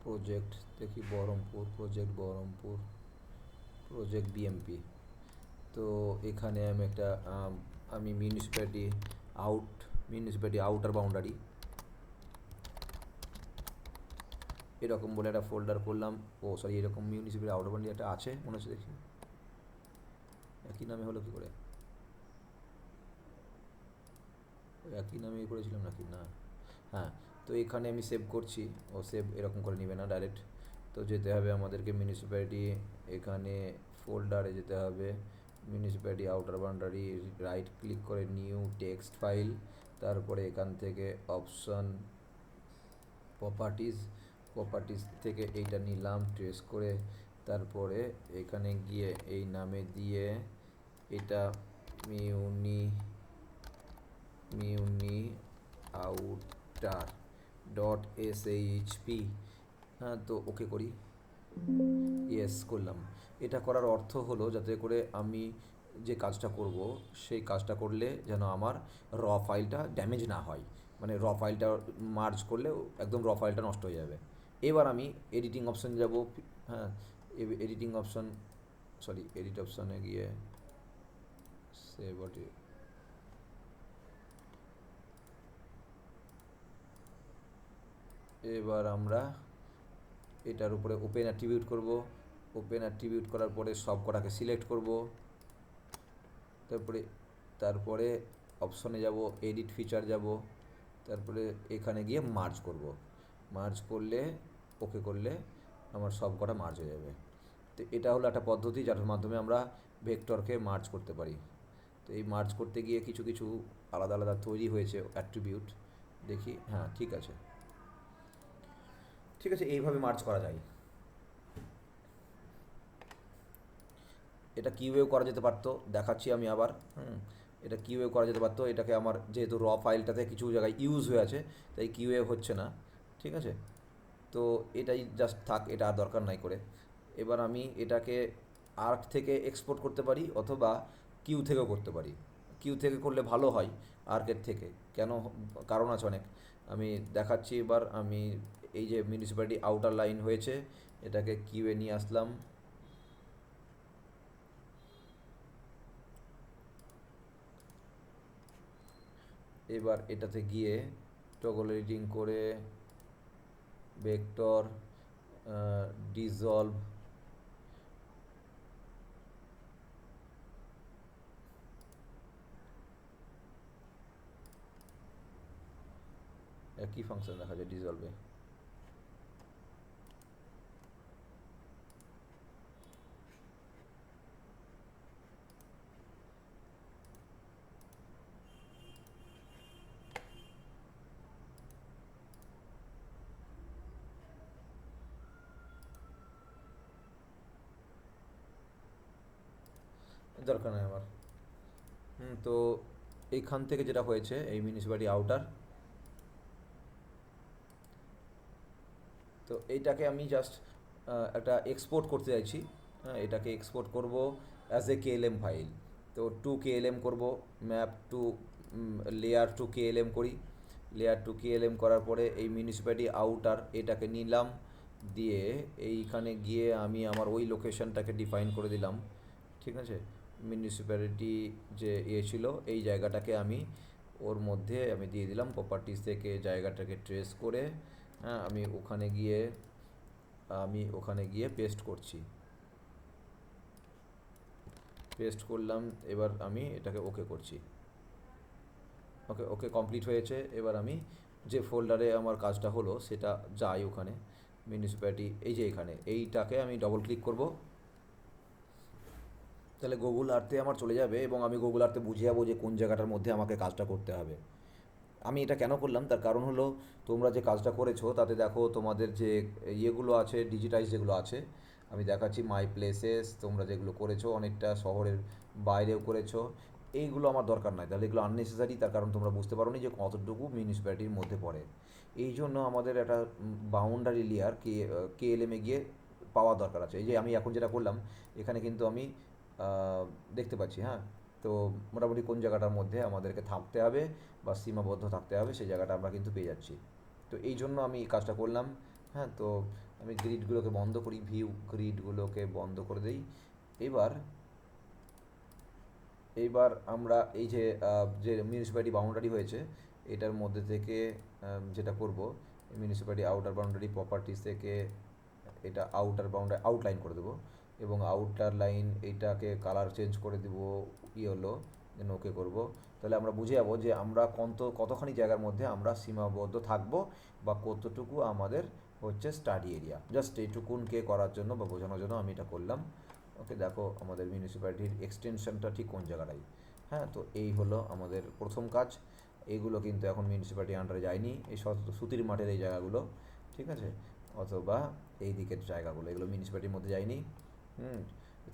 project দেখি প্রজেক্ট বিএমপি, তো এখানে আমি মিউনিসিপ্যালিটি আউটার বাউন্ডারি এরকম বলে একটা ফোল্ডার করলাম, এরকম মিউনিসিপ্যালিটি আউটার বাউন্ডারি একটা আছে মনে হচ্ছে, দেখি একই নামে হলো কী করে, একই নামে করেছিলাম নাকি না, হ্যাঁ, তো এখানে আমি সেভ করছি, সেভ এরকম করে নেবে না ডাইরেক্ট, তো যেতে হবে আমাদেরকে মিউনিসিপ্যালিটি, এখানে ফোল্ডারে যেতে হবে, municipality outer boundary, right click করে নিউ টেক্সট ফাইল, তারপরে এখান থেকে অপশন প্রপার্টিজ থেকে এইটা নিলাম ট্রেস করে, তারপরে এখানে গিয়ে এই নামে দিয়ে এটা মিউনি আউটার .shp, হ্যাঁ, তো ওকে করি, ইয়েস করলাম। এটা করার অর্থ হলো যাতে করে আমি যে কাজটা করব সেই কাজটা করলে যেন আমার ফাইলটা ড্যামেজ না হয়, মানে ফাইলটা মার্জ করলে একদম ফাইলটা নষ্ট হয়ে যাবে, এবার আমি এডিটিং অপশানে যাব। হ্যাঁ, এডিটিং অপশান, সরি এডিট অপশানে গিয়ে সেভ, এবার আমরা এটার উপরে ওপেন অ্যাট্রিবিউট করব। ওপেন অ্যাট্রিবিউট করার পরে সব কটাকে সিলেক্ট করব। তারপরে তারপরে অপশনে যাব, এডিট ফিচার যাব, তারপরে এখানে গিয়ে মার্জ করব। মার্জ করলে, ওকে করলে আমার সব কটা মার্জ হয়ে যাবে। তো এটা হলো একটা পদ্ধতি যার মাধ্যমে আমরা ভেক্টরকে মার্জ করতে পারি। তো এই মার্জ করতে গিয়ে কিছু কিছু আলাদা আলাদা তৈরি হয়েছে অ্যাট্রিবিউট, দেখি। হ্যাঁ, ঠিক আছে, ঠিক আছে, এইভাবে মার্জ করা যায়। এটা কিউএও করা যেতে পারতো, দেখাচ্ছি আমি আবার। এটা কিউএও করা যেতে পারতো, এটাকে আমার যেহেতু র ফাইলটাতে কিছু জায়গায় ইউজ হয়ে আছে, তাই কিউএ হচ্ছে না। ঠিক আছে, তো এটাই জাস্ট থাক, এটা আর দরকার নাই করে। এবার আমি এটাকে আর্ক থেকে এক্সপোর্ট করতে পারি অথবা কিউ থেকেও করতে পারি। কিউ থেকে করলে ভালো হয় আর্কের থেকে। কেন? কারণ আছে অনেক, আমি দেখাচ্ছি। এবার আমি এই যে মিউনিসিপ্যালিটি আউটার লাইন হয়েছে, এটাকে কিউএ নিয়ে আসলাম। এবার এটাতে গিয়ে টগল এডিটিং করে ভেক্টর ডিসলভ, কী ফাংশন দেখা যায় ডিসলভে? দরকার নেই আমার। তো এইখান থেকে যেটা হয়েছে, এই মিউনিসিপ্যালিটি আউটার, তো এইটাকে আমি জাস্ট একটা এক্সপোর্ট করতে চাইছি। হ্যাঁ, এটাকে এক্সপোর্ট করব অ্যাজ এ কেএলএম ফাইল। তো টু কেএলএম করব, ম্যাপ টু লেয়ার টু কেএলএম করি। লেয়ার টু কেএলএম করার পরে এই মিউনিসিপ্যালিটি আউটার এটাকে নিলাম, দিয়ে এইখানে গিয়ে আমি আমার ওই লোকেশনটাকে ডিফাইন করে দিলাম। ঠিক আছে, মিউনিসিপ্যালিটি যে ছিল এই জায়গাটাকে আমি ওর মধ্যে আমি দিয়ে দিলাম। প্রপার্টিস থেকে জায়গাটাকে ট্রেস করে, হ্যাঁ, আমি ওখানে গিয়ে পেস্ট করছি। পেস্ট করলাম, এবার আমি এটাকে ওকে করছি। ওকে, ওকে কমপ্লিট হয়েছে। এবার আমি যে ফোল্ডারে আমার কাজটা হলো সেটা যাই ওখানে, মিউনিসিপ্যালিটি এই যে এখানে, এইটাকে আমি ডবল ক্লিক করব। তাহলে গুগল আর্থে আমার চলে যাবে এবং আমি গুগল আর্থে বুঝে যাবো যে কোন জায়গাটার মধ্যে আমাকে কাজটা করতে হবে। আমি এটা কেন করলাম, তার কারণ হলো তোমরা যে কাজটা করেছো তাতে দেখো তোমাদের যে ইয়েগুলো আছে, ডিজিটাইজ যেগুলো আছে, আমি দেখাচ্ছি মাই প্লেসেস, তোমরা যেগুলো করেছো অনেকটা শহরের বাইরেও করেছো। এইগুলো আমার দরকার নাই, তাহলে এগুলো আননেসেসারি। তার কারণ তোমরা বুঝতে পারো নি যে কতটুকু মিউনিসিপ্যালিটির মধ্যে পড়ে। এই জন্য আমাদের একটা বাউন্ডারি লেয়ার কেএলএমে গিয়ে পাওয়া দরকার আছে। এই যে আমি এখন যেটা করলাম, এখানে কিন্তু আমি দেখতে পাচ্ছি। হ্যাঁ, তো মোটামুটি কোন জায়গাটার মধ্যে আমাদেরকে থাকতে হবে বা সীমাবদ্ধ থাকতে হবে সেই জায়গাটা আমরা কিন্তু পেয়ে যাচ্ছি। তো এই জন্য আমি এই কাজটা করলাম। হ্যাঁ, তো আমি গ্রিডগুলোকে বন্ধ করি, ভিউ গ্রিডগুলোকে বন্ধ করে দিই। এবার এইবার আমরা এই যে যে মিউনিসিপ্যালিটি বাউন্ডারি হয়েছে এটার মধ্যে থেকে যেটা করব, মিউনিসিপ্যালিটি আউটার বাউন্ডারি প্রপার্টিস থেকে এটা আউটার বাউন্ডারি আউটলাইন করে দেবো এবং আউটার লাইন এইটাকে কালার চেঞ্জ করে দেবো হলো, দেন ওকে করব। তাহলে আমরা বুঝে যাবো যে আমরা কতখানি জায়গার মধ্যে আমরা সীমাবদ্ধ থাকবো বা কতটুকু আমাদের হচ্ছে স্টাডি এরিয়া। জাস্ট এইটুকুনকে করার জন্য বা বোঝানোর জন্য আমি এটা করলাম। ওকে, দেখো আমাদের মিউনিসিপ্যালিটির এক্সটেনশনটা ঠিক কোন জায়গাটায়। হ্যাঁ, তো এই হলো আমাদের প্রথম কাজ। এইগুলো কিন্তু এখন মিউনিসিপ্যালিটি আন্ডারে যায়নি, এই সুতির মাঠের এই জায়গাগুলো, ঠিক আছে, অথবা এই দিকের জায়গাগুলো, এগুলো মিউনিসিপ্যালিটির মধ্যে যায়নি।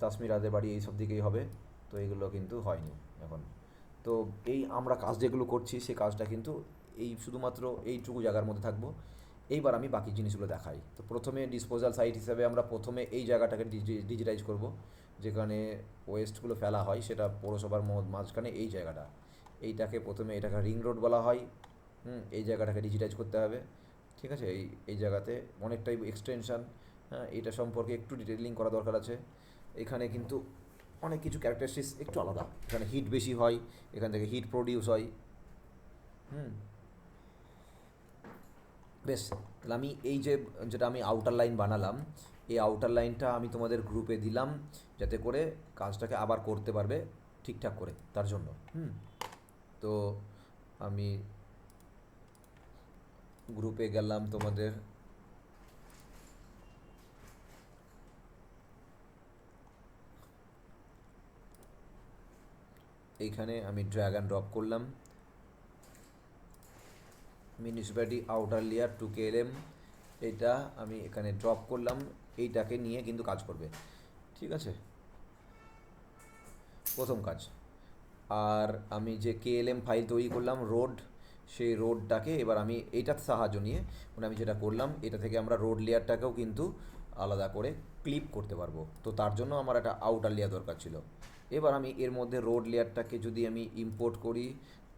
তাসমির রাজের বাড়ি এইসব দিকেই হবে, তো এইগুলো কিন্তু হয়নি এখন। তো এই আমরা কাজ যেগুলো করছি সেই কাজটা কিন্তু এই শুধুমাত্র এইটুকু জায়গার মধ্যে থাকবো। এইবার আমি বাকি জিনিসগুলো দেখাই। তো প্রথমে ডিসপোজাল সাইট হিসাবে আমরা প্রথমে এই জায়গাটাকে ডিজিটাইজ করব, যেখানে ওয়েস্টগুলো ফেলা হয় সেটা পৌরসভার মাঝখানে এই জায়গাটা। এইটাকে প্রথমে এটাকে রিং রোড বলা হয়। এই জায়গাটাকে ডিজিটাইজ করতে হবে। ঠিক আছে, এই এই জায়গাতে অনেকটাই এক্সটেনশান, হ্যাঁ, এটা সম্পর্কে একটু ডিটেলিং করা দরকার আছে। এখানে কিন্তু অনেক কিছু ক্যারেক্টারিস্টিক্স একটু আলাদা, এখানে হিট বেশি হয়, এখান থেকে হিট প্রডিউস হয়। হুম, বেশ, তাহলে আমি এই যে যেটা আমি আউটার লাইন বানালাম, এই আউটার লাইনটা আমি তোমাদের গ্রুপে দিলাম যাতে করে কাজটাকে আবার করতে পারবে ঠিকঠাক করে, তার জন্য। তো আমি গ্রুপে গেলাম তোমাদের, এইখানে আমি ড্র্যাগ অ্যান্ড ড্রপ করলাম মিউনিসিপ্যালিটি আউটার লেয়ার 2 KLM, এটা আমি এখানে ড্রপ করলাম, এইটাকে নিয়ে কিন্তু কাজ করবে। ঠিক আছে, প্রথম কাজ। আর আমি যে KLM ফাইল তৈরি করলাম রোড, সেই রোডটাকে এবার আমি এইটার সাহায্য নিয়ে, মানে আমি যেটা করলাম এটা থেকে আমরা রোড লেয়ারটাকেও কিন্তু আলাদা করে ক্লিপ করতে পারবো। তো তার জন্য আমার একটা আউটার লেয়ার দরকার ছিল। এবার আমি এর মধ্যে রোড লেয়ারটাকে যদি আমি ইম্পোর্ট করি,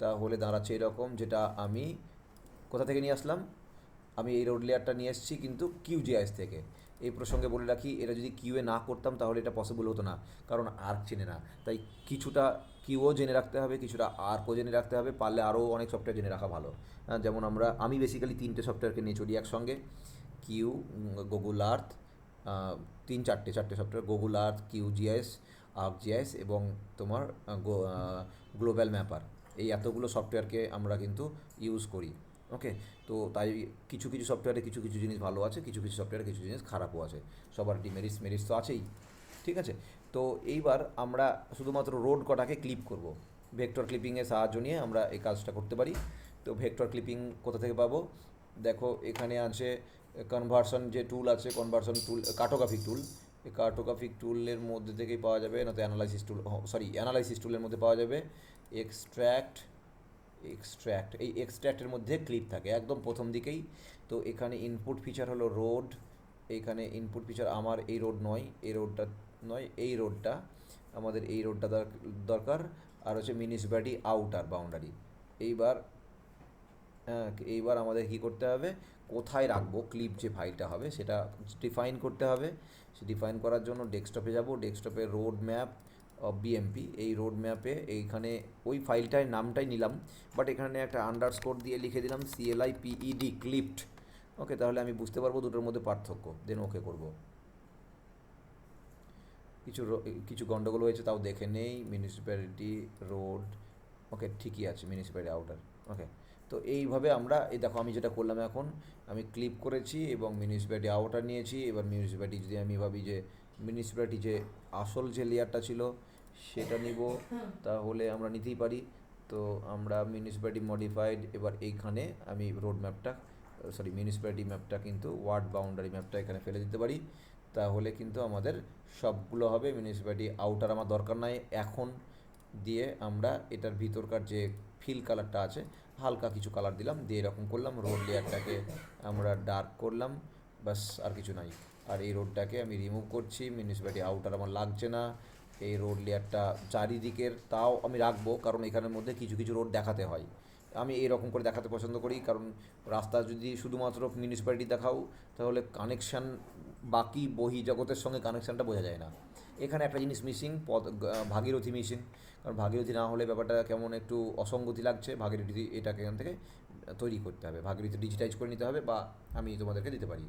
তাহলে দাঁড়াচ্ছে এরকম, যেটা আমি কোথা থেকে নিয়ে আসলাম, আমি এই রোড লেয়ারটা নিয়ে এসেছি কিন্তু QGIS থেকে। এই প্রসঙ্গে বলে রাখি, এটা যদি কিউএ না করতাম তাহলে এটা পসিবল হতো না, কারণ আর্ক চেনে না। তাই কিছুটা কিউও জেনে রাখতে হবে, কিছুটা আর্কও জেনে রাখতে হবে, পারলে আরও অনেক সফটওয়্যার জেনে রাখা ভালো। যেমন আমি বেসিক্যালি 3টে সফটওয়্যারকে নিয়ে চলি একসঙ্গে, কিউ, গুগল আর্থ, 3-4টে software, Google Earth, QGIS, ArcGIS এবং তোমার গ্লোবাল ম্যাপার। এই এতগুলো সফটওয়্যারকে আমরা কিন্তু ইউজ করি। ওকে, তো তাই কিছু কিছু সফটওয়্যারে কিছু কিছু জিনিস ভালো আছে, কিছু কিছু সফটওয়্যারে কিছু জিনিস খারাপও আছে, সবার ডিমেরিটস মেরিটস তো আছেই। ঠিক আছে, তো এইবার আমরা শুধুমাত্র রোড কটাকে ক্লিপ করব। ভেক্টর ক্লিপিংয়ের সাহায্য নিয়ে আমরা এই কাজটা করতে পারি। তো ভেক্টর ক্লিপিং কোথা থেকে পাবো, দেখো এখানে আছে কনভার্সন যে টুল আছে, কনভার্সন টুল, কার্টোগ্রাফিক টুল। এই কার্টোগ্রাফিক টুলের মধ্যে থেকেই পাওয়া যাবে, না তো অ্যানালাইসিস টুল, অ্যানালাইসিস টুলের মধ্যে পাওয়া যাবে এক্সট্র্যাক্ট। এই এক্সট্র্যাক্টের মধ্যে ক্লিপ থাকে একদম প্রথম দিকেই। তো এখানে ইনপুট ফিচার হলো রোড, এইখানে ইনপুট ফিচার আমার এই রোড নয়, এই রোডটা নয়, এই রোডটা আমাদের, এই রোডটা দরকার। আর হচ্ছে মিউনিসিপ্যালিটি আউটার বাউন্ডারি। এইবার এইবার আমাদের কী করতে হবে, কোথায় রাখবো ক্লিপ যে ফাইলটা হবে সেটা ডিফাইন করতে হবে। সে ডিফাইন করার জন্য ডেস্কটপে যাব, ডেস্কটপে রোড ম্যাপ বিএমপি, এই রোড ম্যাপে এইখানে ওই ফাইলটার নামটাই নিলাম, বাট এখানে একটা আন্ডারস্কোর দিয়ে লিখে দিলাম CLIPED, ক্লিপড। ওকে, তাহলে আমি বুঝতে পারবো দুটোর মধ্যে পার্থক্য, দেন ওকে করব। কিছু গন্ডগোল হয়েছে তাও দেখে নেই, মিউনিসিপ্যালিটি রোড, ওকে ঠিকই আছে, মিউনিসিপ্যালিটি আউটার। ওকে, তো এইভাবে আমরা, এই দেখো আমি যেটা করলাম এখন, আমি ক্লিপ করেছি এবং মিউনিসিপ্যালিটি আউটার নিয়েছি। এবার মিউনিসিপ্যালিটি যদি আমি ভাবি যে মিউনিসিপ্যালিটি যে আসল যে লেয়ারটা ছিল সেটা নিব, তাহলে আমরা নিতেই পারি। তো আমরা মিউনিসিপ্যালিটি মডিফাইড, এবার এইখানে আমি রোড ম্যাপটা, মিউনিসিপ্যালিটি ম্যাপটা কিন্তু ওয়ার্ড বাউন্ডারি ম্যাপটা এখানে ফেলে দিতে পারি, তাহলে কিন্তু আমাদের সবগুলো হবে। মিউনিসিপ্যালিটি আউটার আমার দরকার নাই এখন, দিয়ে আমরা এটার ভিতরকার যে ফিল কালারটা আছে হালকা কিছু কালার দিলাম, দিয়ে এরকম করলাম, রোড লেয়ারটাকে আমরা ডার্ক করলাম, বাস, আর কিছু নাই। আর এই রোডটাকে আমি রিমুভ করছি, মিউনিসিপ্যালিটি আউটার আমার লাগছে না। এই রোড লেয়ারটা চারিদিকের তাও আমি রাখবো, কারণ এখানের মধ্যে কিছু কিছু রোড দেখাতে হয়, আমি এইরকম করে দেখাতে পছন্দ করি, কারণ রাস্তা যদি শুধুমাত্র মিউনিসিপ্যালিটি দেখাও তাহলে কানেকশান, বাকি বহির্জগতের সঙ্গে কানেকশানটা বোঝা যায় না। এখানে একটা জিনিস মিসিং, ভাগীরথী মিসিং, কারণ ভাগীরথী না হলে ব্যাপারটা কেমন একটু অসঙ্গতি লাগছে। ভাগীরথী এটাকে এখান থেকে তৈরি করতে হবে, ভাগীরথী ডিজিটাইজ করে নিতে হবে, বা আমি তোমাদেরকে দিতে পারি।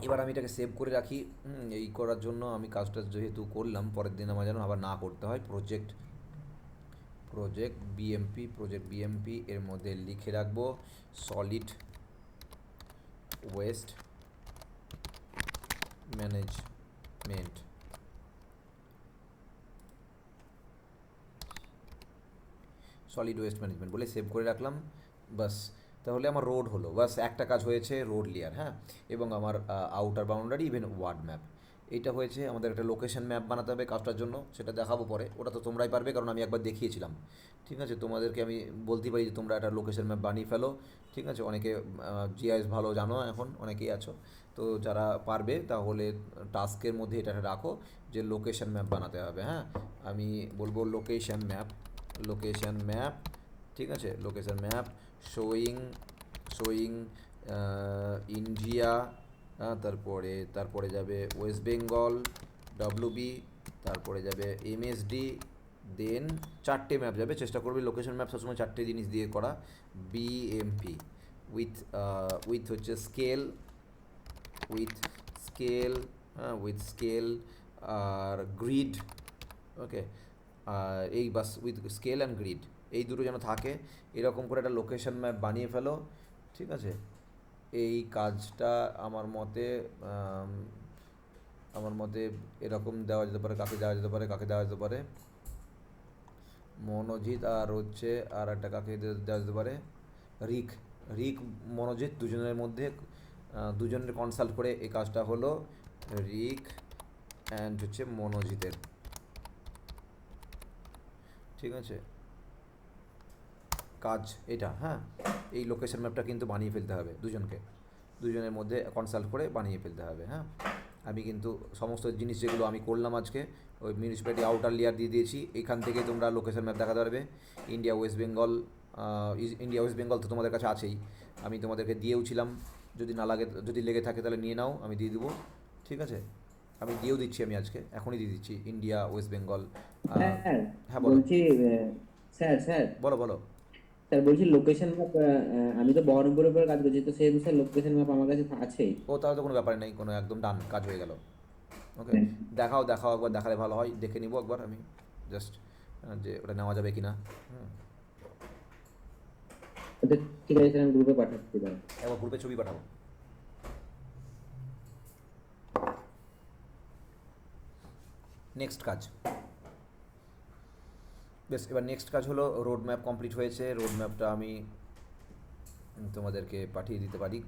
এবার আমি এটাকে সেভ করে রাখি। এই করার জন্য আমি কাজটা যেহেতু করলাম, পরের দিন আমার যেন আবার না করতে হয়, প্রজেক্ট বিএমপি এর মধ্যে লিখে রাখবো সলিড ওয়েস্ট ম্যানেজমেন্ট। বলে সেভ করে রাখলাম, বাস। তাহলে আমার রোড হলো, বাস একটা কাজ হয়েছে, রোড লেয়ার, হ্যাঁ, এবং আমার outer boundary even ward map, এইটা হয়েছে। আমাদের একটা লোকেশন ম্যাপ বানাতে হবে কাজটার জন্য, সেটা দেখাবো পরে, ওটা তো তোমরাই পারবে কারণ আমি একবার দেখিয়েছিলাম। ঠিক আছে, তোমাদেরকে আমি বলতেই পারি যে তোমরা একটা লোকেশন ম্যাপ বানিয়ে ফেলো। ঠিক আছে, অনেকে জিআইএস ভালো জানো, এখন অনেকেই আছো, তো যারা পারবে তাহলে টাস্কের মধ্যে এটা রাখো যে লোকেশন ম্যাপ বানাতে হবে। হ্যাঁ, আমি বলবো লোকেশন ম্যাপ, ঠিক আছে, location map showing showing India, তারপরে তারপরে যাবে ওয়েস্ট বেঙ্গল ডব্লিউবি, তারপরে যাবে এমএসডি, দেন চারটে ম্যাপ যাবে। চেষ্টা করবে লোকেশন ম্যাপ সবসময় চারটে জিনিস দিয়ে করা। বিএমপি উইথ উইথ হচ্ছে স্কেল, উইথ স্কেল, হ্যাঁ উইথ স্কেল আর গ্রিড। ওকে, আর এই বাস উইথ স্কেল অ্যান্ড গ্রিড, এই দুটো যেন থাকে। এরকম করে একটা লোকেশন ম্যাপ বানিয়ে ফেলো, ঠিক আছে? এই কাজটা আমার মতে আম, আমার মতে এরকম দেওয়া যেতে পারে, কাকে দেওয়া যেতে পারে, কাকে দেওয়া যেতে পারে, মনোজিৎ আর হচ্ছে আর একটা কাকে দেওয়া যেতে পারে, রিক। রিক মনোজিৎ দুজনের মধ্যে দুজনের কনসাল্ট করে এই কাজটা হলো রিক অ্যান্ড হচ্ছে মনোজিতের, ঠিক আছে? কাজ এটা, হ্যাঁ এই লোকেশন ম্যাপটা কিন্তু বানিয়ে ফেলতে হবে দুজনকে, দুজনের মধ্যে কনসাল্ট করে বানিয়ে ফেলতে হবে। হ্যাঁ, আমি কিন্তু সমস্ত জিনিস যেগুলো আমি করলাম আজকে ওই মিউনিসিপ্যালিটি আউটার লেয়ার দিয়ে দিয়েছি। এখান থেকে তোমরা লোকেশন ম্যাপ দেখাতে পারবে। India West Bengal, India West Bengal তো তোমাদের কাছে আছেই, আমি তোমাদেরকে দিয়েও ছিলাম। যদি না লাগে, যদি লেগে থাকে তাহলে নিয়ে নাও, আমি দিয়ে দেবো, ঠিক আছে? আমি দিয়েও দিচ্ছি, আমি আজকে এখনই দিয়ে দিচ্ছি ইন্ডিয়া ওয়েস্ট বেঙ্গল। স্যার হ্যাঁ বলো, বলছি, স্যার স্যার বলো বলো। স্যার বলছি লোকেশন ম্যাপ, আমি তো বহরমপুরের উপর কাজ করছি, তো সেহেতু স্যার লোকেশন ম্যাপ আমার কাছে আছেই। ও তাহলে তো কোনো ব্যাপার নেই, কোনো একদম ডান, কাজ হয়ে গেল। ওকে, দেখাও দেখাও একবার, দেখালে ভালো হয়, দেখে নিব একবার আমি জাস্ট, যে ওটা নেওয়া যাবে কি না। হুম, আচ্ছা, ঠিক আছে স্যার, আমি গ্রুপে পাঠাচ্ছি দাঁড়ান। একবার গ্রুপে ছবি পাঠাবো। নেক্সট কাজ, বেশ এবার নেক্সট কাজ হলো রোড ম্যাপ কমপ্লিট হয়েছে। রোড ম্যাপটা আমি তোমাদেরকে পাঠিয়ে দিতে পারি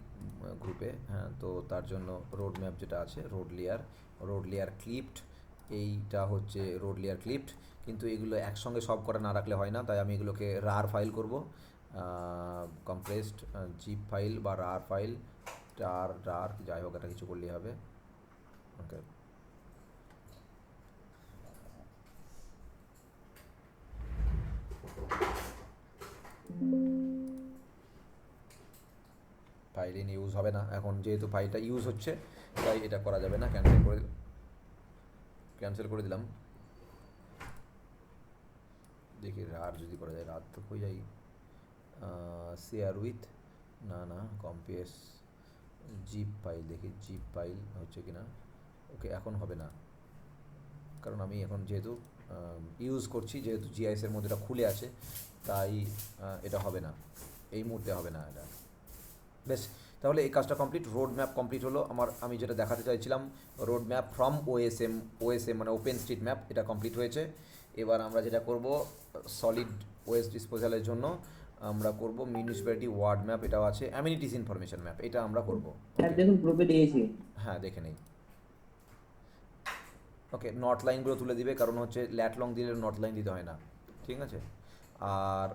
গ্রুপে। হ্যাঁ, তো তার জন্য রোড ম্যাপ যেটা আছে, রোড লেয়ার ক্লিপড, এইটা হচ্ছে রোড লেয়ার ক্লিপড। কিন্তু এগুলো একসঙ্গে সব করা না রাখলে হয় না, তাই আমি এগুলোকে রার ফাইল করব, কম্প্রেসড জিপ ফাইল বা রার ফাইল, রার রার যাই হোক, এটা কিছু করলেই হবে। ওকে, ফাইল ইন ইউজ হবে না এখন, যেহেতু ফাইলটা ইউজ হচ্ছে তাই এটা করা যাবে না, ক্যান্সেল করে দিলাম। দেখি রার যদি করা যায়, রাত তো হয়ে যাই। শেয়ার উইথ, না না, কম্পিএস জিপ ফাইল, দেখি জিপ ফাইল হচ্ছে কি না। ওকে, এখন হবে না, কারণ আমি এখন যেহেতু ইউজ করছি, যেহেতু জিআইএসের মধ্যে এটা খুলে আছে, তাই এটা হবে না, এই মুহূর্তে হবে না এটা। বেশ, তাহলে এই কাজটা কমপ্লিট, রোড ম্যাপ কমপ্লিট হলো আমার। আমি যেটা দেখাতে চাইছিলাম, রোড ম্যাপ ফ্রম ওএসএম মানে ওপেন স্ট্রিট ম্যাপ, এটা কমপ্লিট হয়েছে। এবার আমরা যেটা করব, সলিড ওয়েস্ট ডিসপোজালের জন্য আমরা করব মিউনিসিপ্যালিটি ওয়ার্ড ম্যাপ, এটাও আছে, অ্যামিনিটিস ইনফরমেশন ম্যাপ, এটা আমরা করব। স্যার ওকে, দেখুন গ্রুপে দিয়েছি। হ্যাঁ দেখে নেই। ওকে, নট লাইনগুলো তুলে দিবে, কারণ হচ্ছে ল্যাট লং দিলে নট লাইন দিতে হয় না, ঠিক আছে? আর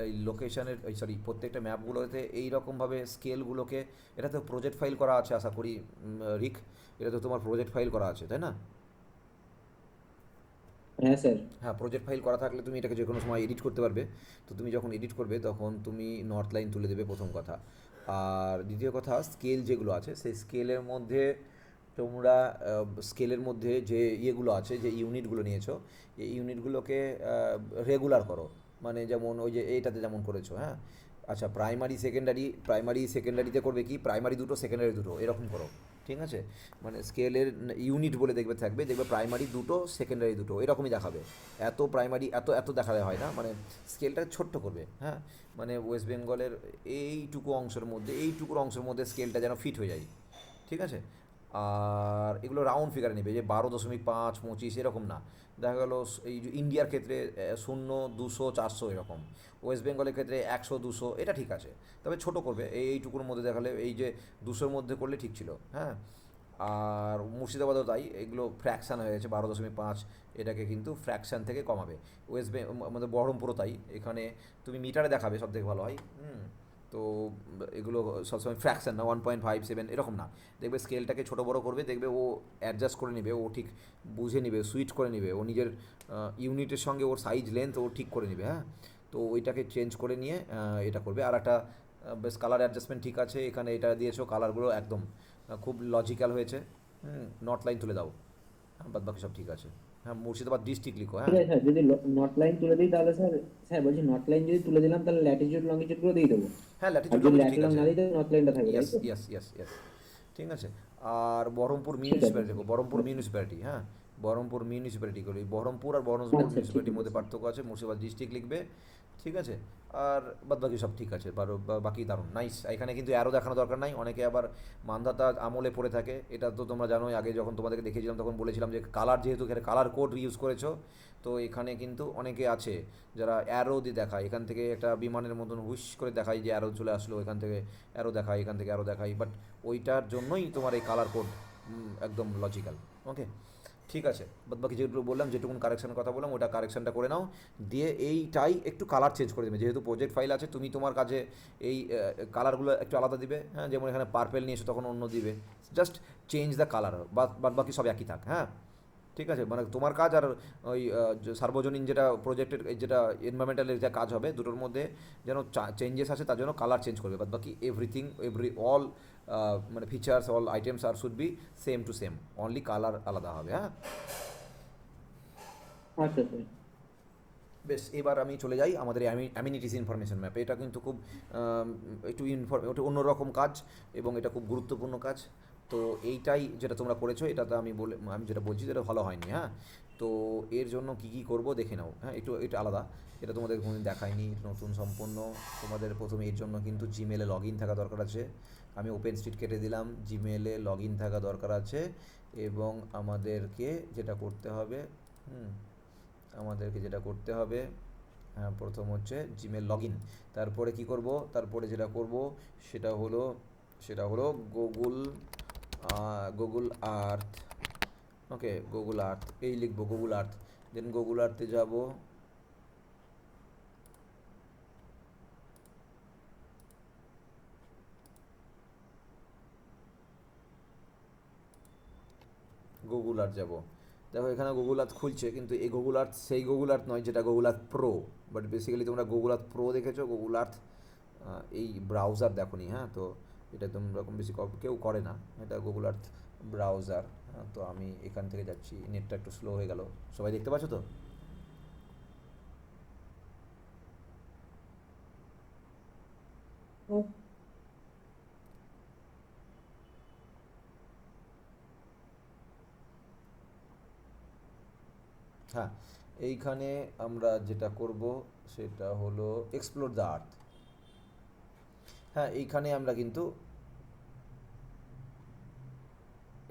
এই লোকেশানের, এই সরি, প্রত্যেকটা ম্যাপগুলোতে এইরকমভাবে স্কেলগুলোকে, এটা তো প্রজেক্ট ফাইল করা আছে আশা করি, রিক, এটা তো তোমার প্রজেক্ট ফাইল করা আছে তাই না? হ্যাঁ স্যার। হ্যাঁ, প্রজেক্ট ফাইল করা থাকলে তুমি এটাকে যে কোনো সময় এডিট করতে পারবে। তো তুমি যখন এডিট করবে তখন তুমি নর্থ লাইন তুলে দেবে, প্রথম কথা। আর দ্বিতীয় কথা, স্কেল যেগুলো আছে সেই স্কেলের মধ্যে তোমরা, স্কেলের মধ্যে যে ইয়েগুলো আছে, যে ইউনিটগুলো নিয়েছো, এই ইউনিটগুলোকে রেগুলার করো। মানে যেমন ওই যে এইটাতে যেমন করেছো, হ্যাঁ। আচ্ছা, প্রাইমারি সেকেন্ডারিতে করবে কি, প্রাইমারি দুটো সেকেন্ডারি দুটো এরকম করো, ঠিক আছে? মানে স্কেলের ইউনিট বলে দেখবে প্রাইমারি দুটো সেকেন্ডারি দুটো এরকমই দেখাবে। এত প্রাইমারি এত এত দেখালে হয় না, মানে স্কেলটা ছোট্ট করবে। হ্যাঁ, মানে ওয়েস্ট বেঙ্গলের এইটুকুর অংশের মধ্যে স্কেলটা যেন ফিট হয়ে যায়, ঠিক আছে? আর এগুলো রাউন্ড ফিগারে নেবে, যে 12.5 25 এরকম না। দেখা গেলো এই যে ইন্ডিয়ার ক্ষেত্রে 0 200 400 এরকম, ওয়েস্ট বেঙ্গলের ক্ষেত্রে 100 200, এটা ঠিক আছে। তবে ছোট করবে, এইটুকুর মধ্যে দেখালে, এই যে 200-র মধ্যে করলে ঠিক ছিল, হ্যাঁ। আর মুর্শিদাবাদও তাই, এগুলো ফ্র্যাকশান হয়ে গেছে 12.5, এটাকে কিন্তু ফ্র্যাকশান থেকে কমাবে। আমাদের বহরমপুরও তাই, এখানে তুমি মিটারে দেখাবে সব থেকে ভালো হয়। তো এগুলো সবসময় ফ্র্যাকশন না, 1.57 এরকম না। দেখবে স্কেলটাকে ছোটো বড়ো করবে, দেখবে ও অ্যাডজাস্ট করে নেবে, ও ঠিক বুঝে নেবে, সুইচ করে নেবে, ও নিজের ইউনিটের সঙ্গে ওর সাইজ লেন্থ ও ঠিক করে নেবে। হ্যাঁ, তো ওইটাকে চেঞ্জ করে নিয়ে এটা করবে। আর একটা বেশ কালার অ্যাডজাস্টমেন্ট ঠিক আছে, এখানে এটা দিয়েছো, কালারগুলো একদম খুব লজিক্যাল হয়েছে। নট লাইন তুলে দাও, বাদ বাকি সব ঠিক আছে। হ্যাঁ, মুর্শিদাবাদ ডিস্ট্রিক্ট লিখো, ঠিক হ্যাঁ। আছে স্যার, যদি নট লাইন তুলে দিই তাহলে স্যার, স্যার বলছি নট লাইন যদি তুলে দিলাম তাহলে ল্যাটিটিউড লঙ্গিটিউড করে দিয়ে দেবো, হ্যাঁ, আর ল্যাটিটিউড যদি লঙ্গিটিউড ঠিক ল্যাটিলং আছে। না দিই তাহলে নট লাইনটা থাকবে, তাই ইয়েস তো? ইয়েস ইয়েস ইয়েস, ঠিক আছে। আর বহরমপুর ঠিক আছে মিউনিসিপ্যালিটি দেখো, বহরমপুর স্যার। মিউনিসিপ্যালিটি, হ্যাঁ, বহরমপুর মিউনিসিপ্যালিটি করি। বহরমপুর আর বহরমপুর আচ্ছা ঠিক মিউনিসিপ্যালিটির আছে মধ্যে স্যার। পার্থক্য আছে, মুর্শিদাবাদ ডিস্ট্রিক্ট লিখবে, ঠিক আছে। আর বাদ বাকি সব ঠিক আছে, বাকি দারুণ নাইস। এখানে কিন্তু অ্যারো দেখানো দরকার নাই, অনেকে আবার মান্ধাতা আমলে পড়ে থাকে, এটা তো তোমরা জানোই, আগে যখন তোমাদেরকে দেখিয়েছিলাম তখন বলেছিলাম যে কালার, যেহেতু এখানে কালার কোড ইউজ করেছো, তো এখানে কিন্তু অনেকে আছে যারা অ্যারো দিয়ে দেখায়, এখান থেকে একটা বিমানের মতন হুশ করে দেখায় যে অ্যারো চলে আসলো, এখান থেকে অ্যারো দেখায়, এখান থেকে অ্যারো দেখায়, বাট ওইটার জন্যই তোমার এই কালার কোড একদম লজিক্যাল। ওকে, ঠিক আছে। বাদ বাকি যেগুলো বললাম, যেটুকুন কারেকশানের কথা বললাম, ওটা কারেকশানটা করে নাও, দিয়ে এইটাই একটু কালার চেঞ্জ করে দেবে, যেহেতু প্রজেক্ট ফাইল আছে, তুমি তোমার কাছে এই কালারগুলো একটু আলাদা দিবে, হ্যাঁ, যেমন এখানে পার্পেল নিয়ে এসে তখন অন্য দিবে, জাস্ট চেঞ্জ দ্য কালার, বাদ বাকি সব একই থাক, হ্যাঁ। ঠিক আছে, মানে তোমার কাজ আর ওই সার্বজনীন যেটা প্রজেক্টের যেটা এনভায়রনমেন্টালের যা কাজ হবে, দুটোর মধ্যে যেন চেঞ্জেস আছে, তার জন্য কালার চেঞ্জ করবে, বাদ বাকি এভরিথিং, অল মানে features, all items are should be same to same, only colour আলাদা হবে, হ্যাঁ। আচ্ছা স্যার। বেশ, এবার আমি চলে যাই আমাদের অ্যামিনিটিস ইনফরমেশন ম্যাপে। এটা কিন্তু খুব একটু ওটা অন্যরকম কাজ, এবং এটা খুব গুরুত্বপূর্ণ কাজ। তো এইটাই যেটা তোমরা করেছো, এটাতে আমি যেটা বলছি যেটা ভালো হয়নি, হ্যাঁ। তো এর জন্য কী কী করবো দেখে নাও, হ্যাঁ, এটা আলাদা, এটা তোমাদের কোনোদিন দেখায়নি, নতুন সম্পূর্ণ। তোমাদের প্রথমে এর জন্য কিন্তু জিমেলে লগ ইন থাকা দরকার আছে, আমি ওপেন স্ট্রিট কেটে দিলাম, জিমেলে লগ ইন থাকা দরকার আছে। এবং আমাদেরকে যেটা করতে হবে, হুম, আমাদেরকে যেটা করতে হবে, প্রথম হচ্ছে জিমেল লগ ইন। তারপরে কি করব, তারপরে যেটা করব সেটা হলো গুগল, গুগল আর্থ। ওকে, গুগল আর্থ এই লিখবো, গুগল আর্থ। দেন গুগল আর্থে যাব, গুগল আর্থ যাব। দেখো এখানে গুগল আর্থ খুলছে, কিন্তু এই গুগল আর্থ সেই গুগল আর্থ নয় যেটা Google Earth pro, but basically তোমরা গুগল আর্থ প্রো দেখেছো, গুগল আর্থ এই ব্রাউজার দেখোনি, হ্যাঁ। তো এটা তোমরা রকম বেশি কেউ করে না, এটা গুগল আর্থ ব্রাউজার। তো আমি এখান থেকে যাচ্ছি, নেটটা একটু স্লো হয়ে গেল, সবাই দেখতে পাচ্ছ তো? হ্যাঁ, এইখানে আমরা যেটা করব সেটা হলো এক্সপ্লোর দ্য আর্থ। হ্যাঁ, এইখানে আমরা কিন্তু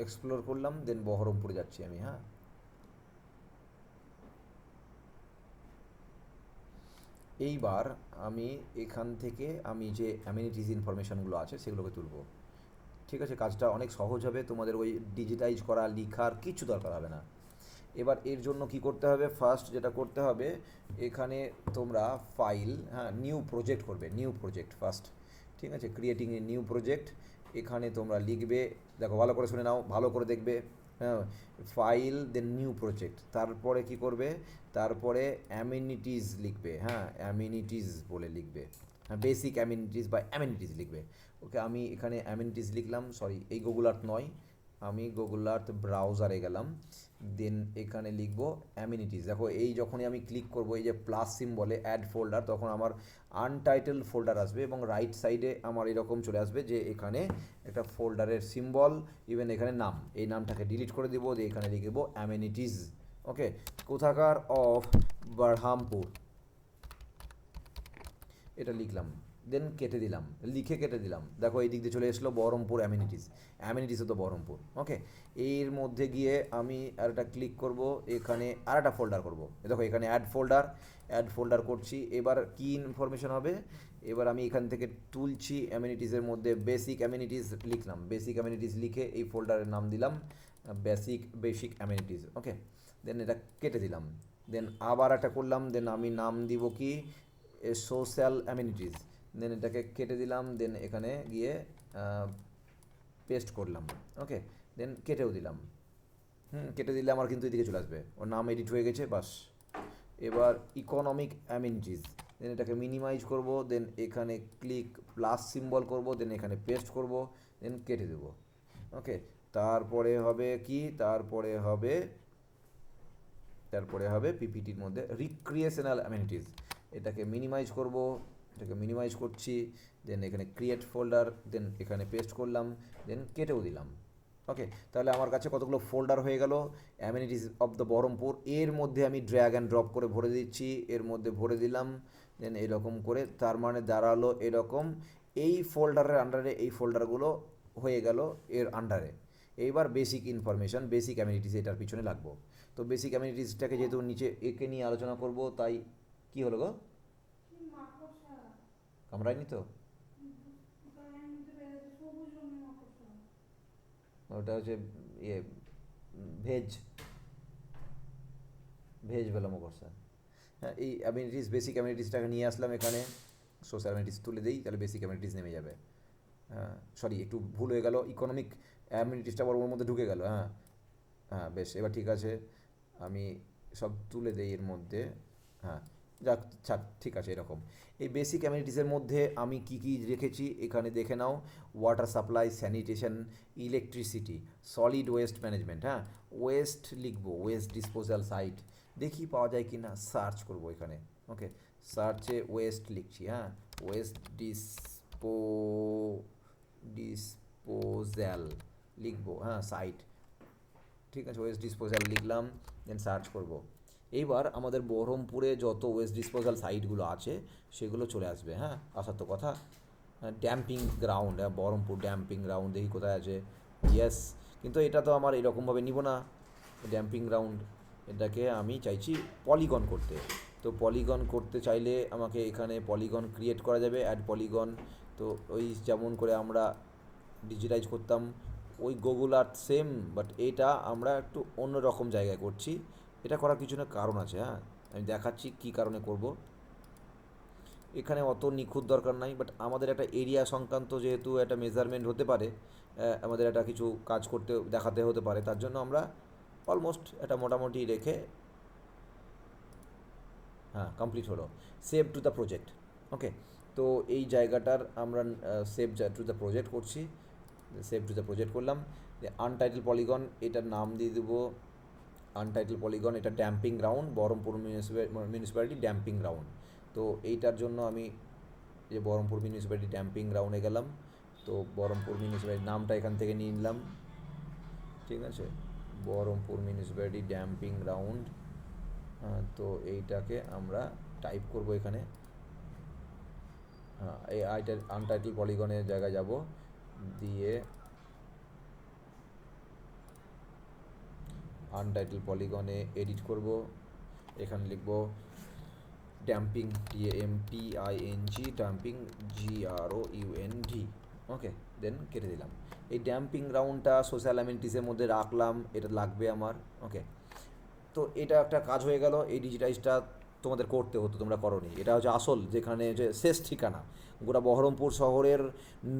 এক্সপ্লোর করলাম, দেন বহরমপুরে যাচ্ছি আমি, হ্যাঁ। এইবার আমি এখান থেকে আমি যে অ্যামিনিটিস ইনফরমেশানগুলো আছে সেগুলোকে তুলব, ঠিক আছে। কাজটা অনেক সহজ হবে, তোমাদের ওই ডিজিটাইজ করা, লিখার কিছু দরকার হবে না। এবার এর জন্য কি করতে হবে, ফার্স্ট যেটা করতে হবে, এখানে তোমরা ফাইল, হ্যাঁ, নিউ প্রজেক্ট করবে, নিউ প্রজেক্ট ফার্স্ট, ঠিক আছে, ক্রিয়েটিং এ নিউ প্রজেক্ট। এখানে তোমরা লিখবে, দেখো ভালো করে শুনে নাও, ভালো করে দেখবে, হ্যাঁ, ফাইল দেন নিউ প্রজেক্ট, তারপরে কি করবে, তারপরে অ্যামিনিটিস লিখবে, হ্যাঁ, অ্যামিনিটিস বলে লিখবে, হ্যাঁ, বেসিক অ্যামিনিটিস বা অ্যামিনিটিস লিখবে। ওকে, আমি এখানে অ্যামিনিটিস লিখলাম, সরি এই গুগল আর্থ নয়, আমি গুগল আর্থ ব্রাউজারে গেলাম, দেন এখানে লিখবো অ্যামিনিটিস। দেখো এই যখনই আমি ক্লিক করব, এই যে প্লাস সিম্বলে অ্যাড ফোল্ডার, তখন আমার আনটাইটেল ফোল্ডার আসবে, এবং রাইট সাইডে আমার এরকম চলে আসবে যে এখানে একটা ফোল্ডারের সিম্বল, ইভেন এখানে নাম, এই নামটাকে ডিলিট করে দেবো, দিয়ে এখানে লিখবো অ্যামিনিটিস। ওকে, কোথাকার, অফ বারহামপুর, এটা লিখলাম, দেন কেটে দিলাম, লিখে কেটে দিলাম। দেখো এই দিক দিয়ে চলে এসলো বহরমপুর অ্যামিনিটিস, অ্যামিনিটিসও তো বহরমপুর। ওকে, এর মধ্যে গিয়ে আমি আরেকটা ক্লিক করব, এখানে আরেকটা ফোল্ডার করব, দেখো এখানে অ্যাড ফোল্ডার করছি। এবার কি ইনফরমেশন হবে, এবার আমি এখান থেকে তুলছি অ্যামিনিটিসের মধ্যে বেসিক অ্যামিনিটিস লিখলাম, বেসিক অ্যামিনিটিস লিখে এই ফোল্ডারের নাম দিলাম বেসিক অ্যামিনিটিস। ওকে, দেন এটা কেটে দিলাম, দেন আবার একটা করলাম, দেন আমি নাম দিব কি, সোশ্যাল অ্যামিনিটিস, দেন এটাকে কেটে দিলাম, দেন এখানে গিয়ে পেস্ট করলাম। ওকে, দেন কেটেও দিলাম, কেটে দিলে আমার কিন্তু এদিকে চলে আসবে, ওর নাম এডিট হয়ে গেছে, বাস। এবার ইকোনমিক অ্যামিনিটিস, দেন এটাকে মিনিমাইজ করব, দেন এখানে ক্লিক প্লাস সিম্বল করব, দেন এখানে পেস্ট করব, দেন কেটে দেব। ওকে, তারপরে হবে কি, তারপরে হবে পিপিটির মধ্যে রিক্রিয়েশনাল অ্যামেনিটিস। এটাকে মিনিমাইজ করব, এটাকে মিনিমাইজ করছি, দেন এখানে ক্রিয়েট ফোল্ডার, দেন এখানে পেস্ট করলাম, দেন কেটেও দিলাম। ওকে, তাহলে আমার কাছে কতগুলো ফোল্ডার হয়ে গেল অ্যামেনিটিস অফ দ্য বহরমপুর। এর মধ্যে আমি ড্র্যাগ অ্যান্ড ড্রপ করে ভরে দিচ্ছি, এর মধ্যে ভরে দিলাম, দেন এরকম করে, তার মানে দাঁড়ালো এরকম। এই ফোল্ডারের আন্ডারে এই ফোল্ডারগুলো হয়ে গেল এর আন্ডারে। এইবার বেসিক ইনফরমেশান, বেসিক অ্যামেনিটিস এটার পিছনে লাগবো। তো বেসিক অ্যামেনিটিসটাকে যেহেতু নিচে একে নিয়ে আলোচনা করব, তাই কি হলো গো, কামড়ায়নি তো? ওটা হচ্ছে ইয়ে ভেজ ভেজ বেলা মকরসা। হ্যাঁ, এই অ্যামিনিটিস, বেসিক অ্যামিনিটিসটাকে নিয়ে আসলাম এখানে। সোশ্যাল অ্যামিনিটিস তুলে দিই, তাহলে বেসিক অ্যামিনিটিস নেমে যাবে। হ্যাঁ, সরি, একটু ভুল হয়ে গেল, ইকোনমিক অ্যামিনিটিসটা আবার ওর মধ্যে ঢুকে গেল। হ্যাঁ হ্যাঁ, বেশ, এবার ঠিক আছে, আমি সব তুলে দেই এর মধ্যে। হ্যাঁ, যাক, থাক, ঠিক আছে এরকম। এই বেসিক অ্যামিনিটিসের মধ্যে আমি কি কি রেখেছি এখানে দেখে নাও। Water supply, sanitation, electricity, solid waste management. হ্যাঁ, ওয়েস্ট লিখবো, ওয়েস্ট ডিসপোজাল সাইট, দেখি পাওয়া যায় কি না, সার্চ করবো এখানে। ওকে, সার্চে ওয়েস্ট লিখছি। হ্যাঁ, ওয়েস্ট ডিসপোজাল লিখবো। হ্যাঁ, সাইট, ঠিক আছে, ওয়েস্ট ডিসপোজাল লিখলাম, দেন সার্চ করব। এইবার আমাদের বহরমপুরে যত ওয়েস্ট ডিসপোজাল সাইটগুলো আছে সেগুলো চলে আসবে। হ্যাঁ, আসার তো কথা। ড্যাম্পিং গ্রাউন্ড, হ্যাঁ, বহরমপুর ড্যাম্পিং গ্রাউন্ড, দেখি কোথায় আছে। ইয়েস, কিন্তু এটা তো আমার এরকমভাবে নিব না ড্যাম্পিং গ্রাউন্ড, এটাকে আমি চাইছি পলিগন করতে। তো পলিগন করতে চাইলে আমাকে এখানে পলিগন ক্রিয়েট করা যাবে, অ্যাড পলিগন। তো ওই যেমন করে আমরা ডিজিটাইজ করতাম ওই গুগল আর্থ সেম, বাট এটা আমরা একটু অন্য রকম জায়গায় করছি। এটা করার কিছু না কারণ আছে। হ্যাঁ, আমি দেখাচ্ছি কী কারণে করব। এখানে অত নিখুঁত দরকার নাই, বাট আমাদের একটা এরিয়া সংক্রান্ত যেহেতু একটা মেজারমেন্ট হতে পারে, আমাদের একটা কিছু কাজ করতে দেখাতে হতে পারে, তার জন্য আমরা অলমোস্ট এটা মোটামুটি রেখে, হ্যাঁ, কমপ্লিট হলো। Save to the project. Okay, তো এই জায়গাটার আমরা সেভ টু দ্য প্রজেক্ট করছি, সেভ টু দ্য প্রজেক্ট করলাম। আনটাইটেল পলিগন, এটার নাম দিয়ে দেবো আনটাইটেল পলিগন। এটা dumping ground, Baharampur municipality dumping ground. তো এইটার জন্য আমি যে বহরমপুর মিউনিসিপ্যালিটি ড্যাম্পিং গ্রাউন্ডে গেলাম, তো বহরমপুর মিউনিসিপ্যালিটি নামটা এখান থেকে নিয়ে নিলাম, ঠিক আছে, বহরমপুর মিউনিসিপ্যালিটি ড্যাম্পিং গ্রাউন্ড। তো এইটাকে আমরা টাইপ করব এখানে। হ্যাঁ, এই আনটাইটেল পলিগনের জায়গায় যাব, দিয়ে আনটাইটেল পলিগনে এডিট করব। এখানে লিখব ড্যাম্পিং, DAMPING, ড্যাম্পিং GROUND। ওকে, দেন কেটে দিলাম। এই ড্যাম্পিং গ্রাউন্ডটা সোশ্যাল অ্যামিনিটিসের মধ্যে রাখলাম, এটা লাগবে আমার। ওকে, তো এটা একটা কাজ হয়ে গেল। এই ডিজিটাইজটা তোমাদের করতে হতো, তোমরা করোনি। এটা হচ্ছে আসল, যেখানে যে শেষ ঠিকানা, গোটা বহরমপুর শহরের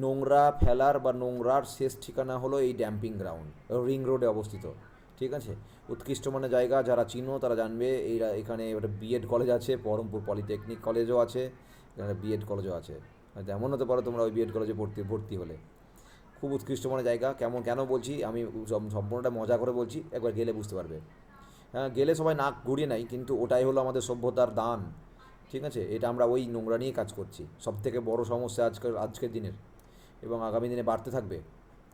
নোংরা ফেলার বা নোংরার শেষ ঠিকানা হলো এই ড্যাম্পিং গ্রাউন্ড, রিং রোডে অবস্থিত। ঠিক আছে, উৎকৃষ্ট মানের জায়গা, যারা চিনো তারা জানবে। এখানে একটা বিএড কলেজ আছে, বহরমপুর পলিটেকনিক কলেজও আছে, এখানে বিএড কলেজও আছে। এমন হতে পারো তোমরা ওই বিএড কলেজে ভর্তি হলে। খুব উৎকৃষ্ট মানের জায়গা। কেন বলছি আমি, সম্পূর্ণটা মজা করে বলছি, একবার গেলে বুঝতে পারবে। হ্যাঁ, গেলে সবাই নাক ঘুরিয়ে নেয়, কিন্তু ওটাই হলো আমাদের সভ্যতার দান। ঠিক আছে, এটা আমরা ওই নোংরা নিয়ে কাজ করছি। সবথেকে বড় সমস্যা আজকের দিনের, এবং আগামী দিনে বাড়তে থাকবে।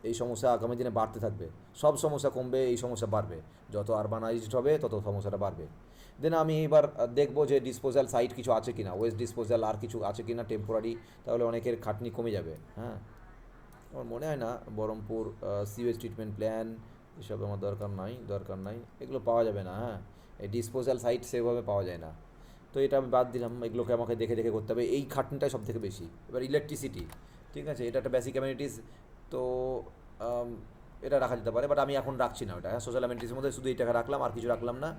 এই সমস্যা আগামী দিনে বাড়তে থাকবে। সব সমস্যা কমবে, এই সমস্যা বাড়বে। যত আরবানাইজড হবে তত সমস্যাটা বাড়বে। দেন আমি এবার দেখবো যে ডিসপোজাল সাইট কিছু আছে কি না, ওয়েস্ট ডিসপোজাল আর কিছু আছে কি না টেম্পোরারি, তাহলে অনেকের খাটনি কমে যাবে। হ্যাঁ, আমার মনে হয় না বহরমপুর সিওয়েজ ট্রিটমেন্ট প্ল্যান এসব আমার দরকার নাই, এগুলো পাওয়া যাবে না। হ্যাঁ, এই ডিসপোজাল সাইট সেভাবে পাওয়া যায় না। তো এটা আমি বাদ দিলাম, এগুলোকে আমাকে দেখে করতে হবে। এই খাটনিটাই সব থেকে বেশি। এবার ইলেকট্রিসিটি, ঠিক আছে, এটা একটা বেসিক অ্যামিনিটিস, তো এটা রাখা যেতে পারে, বাট আমি এখন রাখছি না ওটা। হ্যাঁ, সোশ্যাল অ্যামিনিটিসের মধ্যে শুধু এইটাকে রাখলাম, আর কিছু রাখলাম না।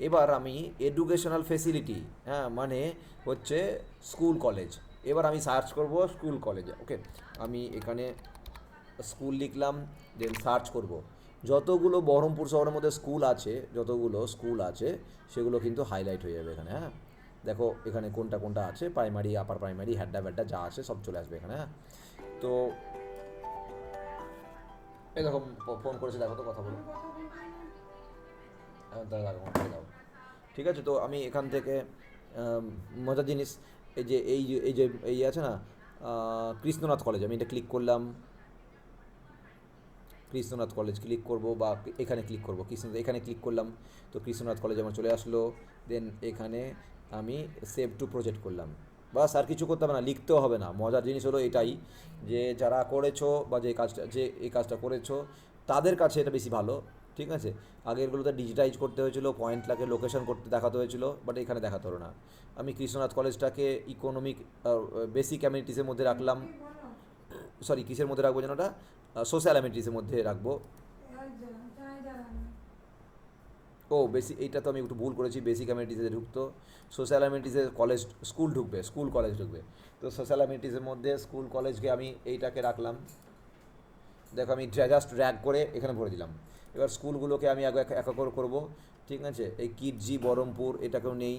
এবার আমি এডুকেশনাল ফেসিলিটি, হ্যাঁ, মানে হচ্ছে স্কুল কলেজ। এবার আমি সার্চ করব স্কুল কলেজে। ওকে, আমি এখানে স্কুল লিখলাম, দেন সার্চ করব। যতগুলো বহরমপুর শহরের মধ্যে স্কুল আছে সেগুলো কিন্তু হাইলাইট হয়ে যাবে এখানে। হ্যাঁ, দেখো এখানে কোনটা কোনটা আছে, প্রাইমারি, আপার প্রাইমারি, হ্যাড্ডা ব্যাড্ডা যা আছে সব চলে আসবে এখানে, হ্যাঁ। তো এরকম ফোন করেছে, দেখো তো কথা বলো, তাহলে রাখো, করে দাও। ঠিক আছে, তো আমি এখান থেকে মজার জিনিস, এই আছে না, কৃষ্ণনাথ কলেজ, আমি এটা ক্লিক করলাম, কৃষ্ণনাথ কলেজ ক্লিক করব, বা এখানে ক্লিক করব, এখানে ক্লিক করলাম, তো কৃষ্ণনাথ কলেজ আমার চলে আসলো। দেন এখানে আমি সেভ টু প্রজেক্ট করলাম, বাস, আর কিছু করতে হবে না, লিখতেও হবে না। মজার জিনিস হলো এটাই, যে যারা করেছো বা যে এই কাজটা করেছো তাদের কাছে এটা বেশি ভালো। ঠিক আছে, আগেরগুলোতে ডিজিটাইজ করতে হয়েছিল, পয়েন্ট লাগে, লোকেশন করতে দেখাতে হয়েছিল, বাট এখানে দেখাতে হলো না। আমি কৃষ্ণনাথ কলেজটাকে ইকোনমিক বেসিক অ্যামিনিটিসের মধ্যে রাখলাম, সরি কিসের মধ্যে রাখবো যেন, ওটা সোশ্যাল অ্যামিনিটিসের মধ্যে রাখবো। ও বেসিক, এইটা তো আমি একটু ভুল করেছি, বেসিক অ্যামিনিটিসে ঢুকতো, সোশ্যাল অ্যামিনিটিসে কলেজ স্কুল ঢুকবে, স্কুল কলেজ ঢুকবে। তো সোশ্যাল অ্যামিনিটিসের মধ্যে স্কুল কলেজকে আমি এইটাকে রাখলাম। দেখো আমি জাস্ট ড্র্যাগ করে এখানে ভরে দিলাম। এবার স্কুলগুলোকে আমি এক এক করে করবো। ঠিক আছে, এই কিডজি বহরমপুর এটাকেও নেই।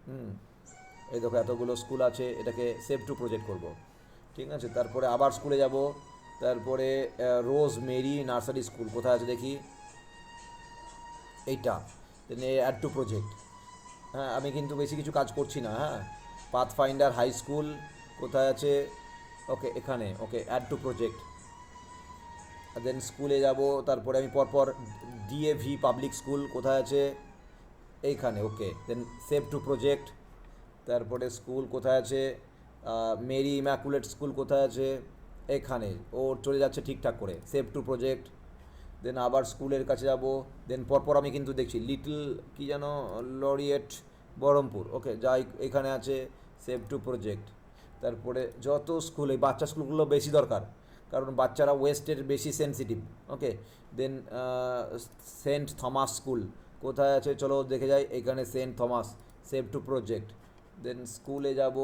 হুম, এই দেখো এতগুলো স্কুল আছে, এটাকে সেভ টু প্রজেক্ট করব। ঠিক আছে, তারপরে আবার স্কুলে যাব, তারপরে রোজ মেরি নার্সারি স্কুল কোথায় আছে দেখি, এইটা, দেন অ্যাড টু প্রজেক্ট। হ্যাঁ, আমি কিন্তু বেশি কিছু কাজ করছি না, হ্যাঁ। পাথ ফাইন্ডার হাই স্কুল কোথায় আছে, ওকে এখানে, okay add to project. Then স্কুলে যাব, তারপরে আমি পরপর ডিএভি পাবলিক স্কুল কোথায় আছে, এইখানে, ওকে। দেন সেভ টু প্রজেক্ট। তারপরে স্কুল কোথায় আছে, মেরি ইম্যাকুলেট স্কুল কোথায় আছে, এখানে, ও চলে যাচ্ছে ঠিকঠাক করে, সেভ টু প্রজেক্ট। দেন আবার স্কুলের কাছে যাব, দেন পরপর আমি কিন্তু দেখছি লিটল কি যেন লরিয়েট বহরমপুর, ওকে যাই, এখানে আছে, সেভ টু প্রজেক্ট। তারপরে যত স্কুল, এই বাচ্চা স্কুলগুলো বেশি দরকার, কারণ বাচ্চারা ওয়েস্টের বেশি sensitive, okay. Then Saint Thomas school কোথায় আছে, চলো দেখে যাই, এখানে Saint Thomas, save to project. Then স্কুলে যাব,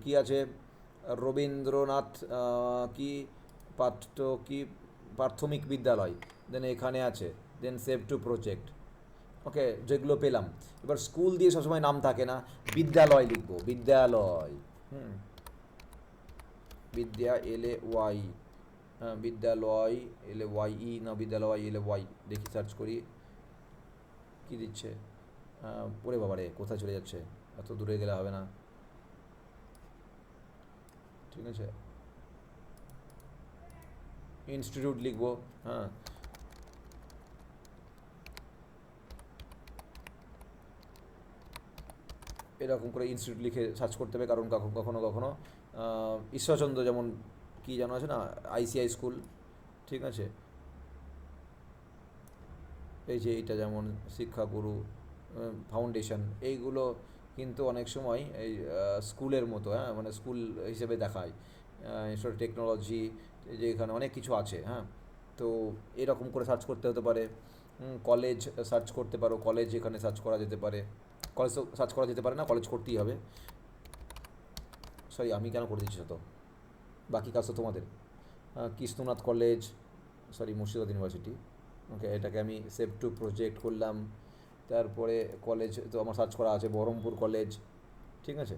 কি আছে, রবীন্দ্রনাথ কি পাঠ্য কি প্রাথমিক বিদ্যালয়, দেন এখানে আছে, দেন সেভ টু প্রজেক্ট। ওকে, যেগুলো পেলাম। এবার স্কুল দিয়ে সবসময় নাম থাকে না, বিদ্যালয় লিখবো, বিদ্যালয়। হুম, বিদ্যা এল এ ওয়াই, হ্যাঁ বিদ্যালয় এল এ ওয়াই ই, না বিদ্যালয় এল এ ওয়াই, দেখি সার্চ করি কী দিচ্ছে। ওরে বাবা রে, কোথায় চলে যাচ্ছে, এত দূরে গেলে হবে না। ঠিক আছে, ইনস্টিটিউট লিখবো, হ্যাঁ। এরকম করে ইনস্টিটিউট লিখে সার্চ করতে হবে, কারণ কখনো কখনো ঈশ্বরচন্দ্র যেমন কি যেন আছে না, আইসিআই স্কুল, ঠিক আছে, এই যে এইটা যেমন শিক্ষাগুরু ফাউন্ডেশন, এইগুলো কিন্তু অনেক সময় এই স্কুলের মতো, হ্যাঁ, মানে স্কুল হিসেবে দেখায়, ইনস্টিটিউট টেকনোলজি, যে এখানে অনেক কিছু আছে, হ্যাঁ। তো এরকম করে সার্চ করতে হতে পারে। কলেজ সার্চ করতে পারো, কলেজ এখানে সার্চ করা যেতে পারে, কলেজ তো সার্চ করা যেতে পারে না, কলেজ করতেই হবে। সরি, আমি কেন করে দিচ্ছি তো, বাকি কাজ তো তোমাদের। Krishnanath college, sorry Murshidabad university, okay, এটাকে আমি সেভ টু প্রজেক্ট করলাম। তারপরে কলেজ তো আমার সার্চ করা আছে, বহরমপুর কলেজ, ঠিক আছে।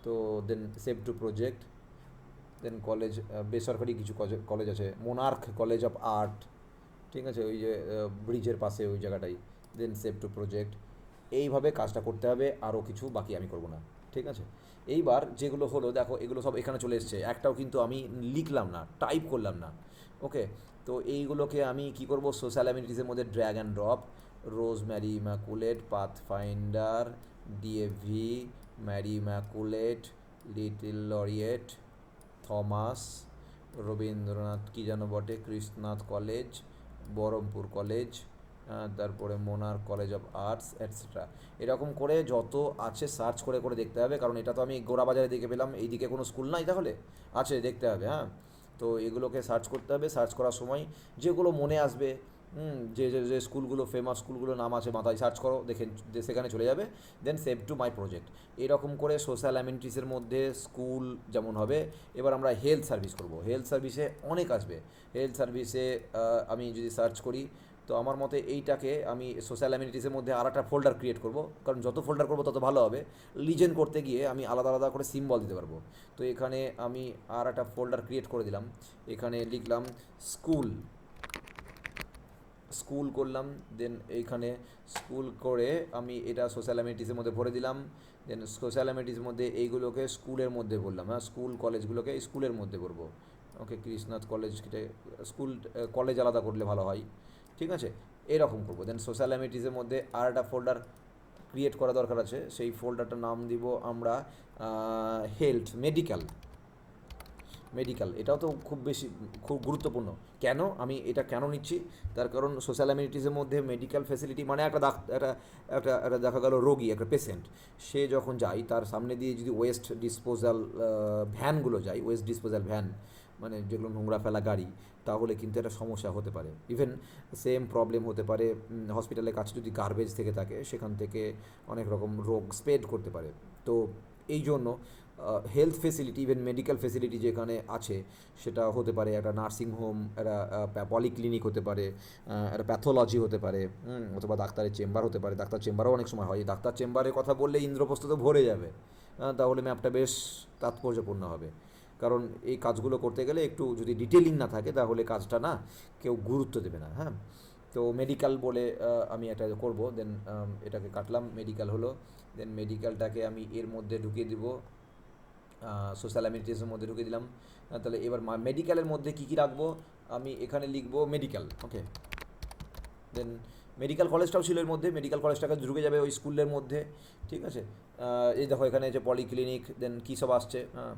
তো then save to project. Then college, বেসরকারি কিছু কলেজ আছে, মোনার্ক কলেজ অফ আর্ট, ঠিক আছে, ওই যে ব্রিজের পাশে ওই জায়গাটাই। দেন সেভ টু প্রজেক্ট। এইভাবে কাজটা করতে হবে, আরও কিছু বাকি আমি করব না। ঠিক আছে, এইবার যেগুলো হলো দেখো, এগুলো সব এখানে চলে এসছে, একটাও কিন্তু আমি লিখলাম না, টাইপ করলাম না, ওকে। তো এইগুলোকে আমি কি করব, সোশ্যাল অ্যামিনিটিসের মধ্যে drag and drop, Rose Mary Immaculate, Path Finder, DAV, Mary Immaculate, Little Laureate, Thomas, Rabindranath কি যেন বটে, কৃষ্ণনাথ কলেজ, বহরমপুর কলেজ, তারপরে Monarch College of Arts etcetera. এরকম করে যত আছে সার্চ করে করে দেখতে হবে, কারণ এটা তো আমি গোড়াবাজারে দেখে পেলাম, এইদিকে কোনো স্কুল নাই, তাহলে আছে, দেখতে হবে, হ্যাঁ। তো এগুলোকে সার্চ করতে হবে, সার্চ করার সময় যেগুলো মনে আসবে, যে যে যে স্কুলগুলো ফেমাস, স্কুলগুলো নাম আছে মাথায়, সার্চ করো, দেখে সেখানে চলে যাবে। দেন সেভ টু মাই প্রজেক্ট। এরকম করে সোশ্যাল অ্যামিনিটিসের মধ্যে স্কুল যেমন হবে। এবার আমরা হেলথ সার্ভিস করব, হেলথ সার্ভিসে অনেক আসবে। হেলথ সার্ভিসে আমি যদি সার্চ করি, তো আমার মতে এইটাকে আমি সোশ্যাল অ্যামিনিটিসের মধ্যে আর একটা ফোল্ডার ক্রিয়েট করব, কারণ যত ফোল্ডার করবো তত ভালো হবে। লিজেন করতে গিয়ে আমি আলাদা আলাদা করে সিম্বল দিতে পারবো। তো এখানে আমি আর একটা ফোল্ডার ক্রিয়েট করে দিলাম, এখানে লিখলাম স্কুল, স্কুল করলাম। দেন এইখানে স্কুল করে আমি এটা সোশ্যাল অ্যামিনিটিসের মধ্যে ভরে দিলাম। দেন সোশ্যাল অ্যামিনিটিসের মধ্যে এইগুলোকে স্কুলের মধ্যে বললাম, হ্যাঁ স্কুল কলেজগুলোকে স্কুলের মধ্যে করবো। ওকে, কৃষ্ণনাথ কলেজ, স্কুল কলেজ আলাদা করলে ভালো হয়, ঠিক আছে, এরকম করবো। দেন সোশ্যাল অ্যামিনিটিসের মধ্যে আর একটা ফোল্ডার ক্রিয়েট করা দরকার আছে, সেই ফোল্ডারটার নাম দিব আমরা হেলথ, মেডিকেল। মেডিকেল এটাও তো খুব গুরুত্বপূর্ণ। কেন আমি এটা কেন নিচ্ছি, তার কারণ সোশ্যাল অ্যামিনিটিসের মধ্যে মেডিকেল ফ্যাসিলিটি মানে একটা একটা দেখা গেল রোগী, একটা পেশেন্ট, সে যখন যায় তার সামনে দিয়ে যদি ওয়েস্ট ডিসপোজাল ভ্যানগুলো যায়, ওয়েস্ট ডিসপোজাল ভ্যান মানে যেগুলো নোংরা ফেলা গাড়ি, তাহলে কিন্তু একটা সমস্যা হতে পারে। ইভেন সেম প্রবলেম হতে পারে হসপিটালের কাছে যদি গার্বেজ থেকে থাকে, সেখান থেকে অনেক রকম রোগ স্প্রেড করতে পারে। তো এই জন্য health facility, even medical facility যেখানে আছে, সেটা হতে পারে একটা নার্সিংহোম, একটা পলিক্লিনিক হতে পারে, একটা প্যাথোলজি হতে পারে, অথবা ডাক্তারের চেম্বার হতে পারে। ডাক্তার চেম্বারও অনেক সময় হয়, ডাক্তার চেম্বারের কথা বললে ইন্দ্রপ্রস্থ তো ভরে যাবে। তাহলে ম্যাপটা বেশ তাৎপর্যপূর্ণ হবে, কারণ এই কাজগুলো করতে গেলে একটু যদি ডিটেলিং না থাকে তাহলে কাজটা না কেউ গুরুত্ব দেবে না। হ্যাঁ, তো মেডিকেল বলে আমি এটা করব। দেন এটাকে কাটলাম, মেডিকেল হলো। দেন মেডিকেলটাকে আমি এর মধ্যে ঢুকিয়ে দিব, সোশ্যাল অ্যামিনিটিসের মধ্যে ঢুকিয়ে দিলাম। তাহলে এবার মেডিকেলের মধ্যে কী কী রাখবো, আমি এখানে লিখবো মেডিকেল। ওকে, দেন মেডিকেল কলেজটাও ছিল এর মধ্যে, মেডিকেল কলেজটাকে ঢুকে যাবে ওই স্কুলের মধ্যে, ঠিক আছে। এই দেখো এখানে যে পলিক্লিনিক, দেন কী সব আসছে, হ্যাঁ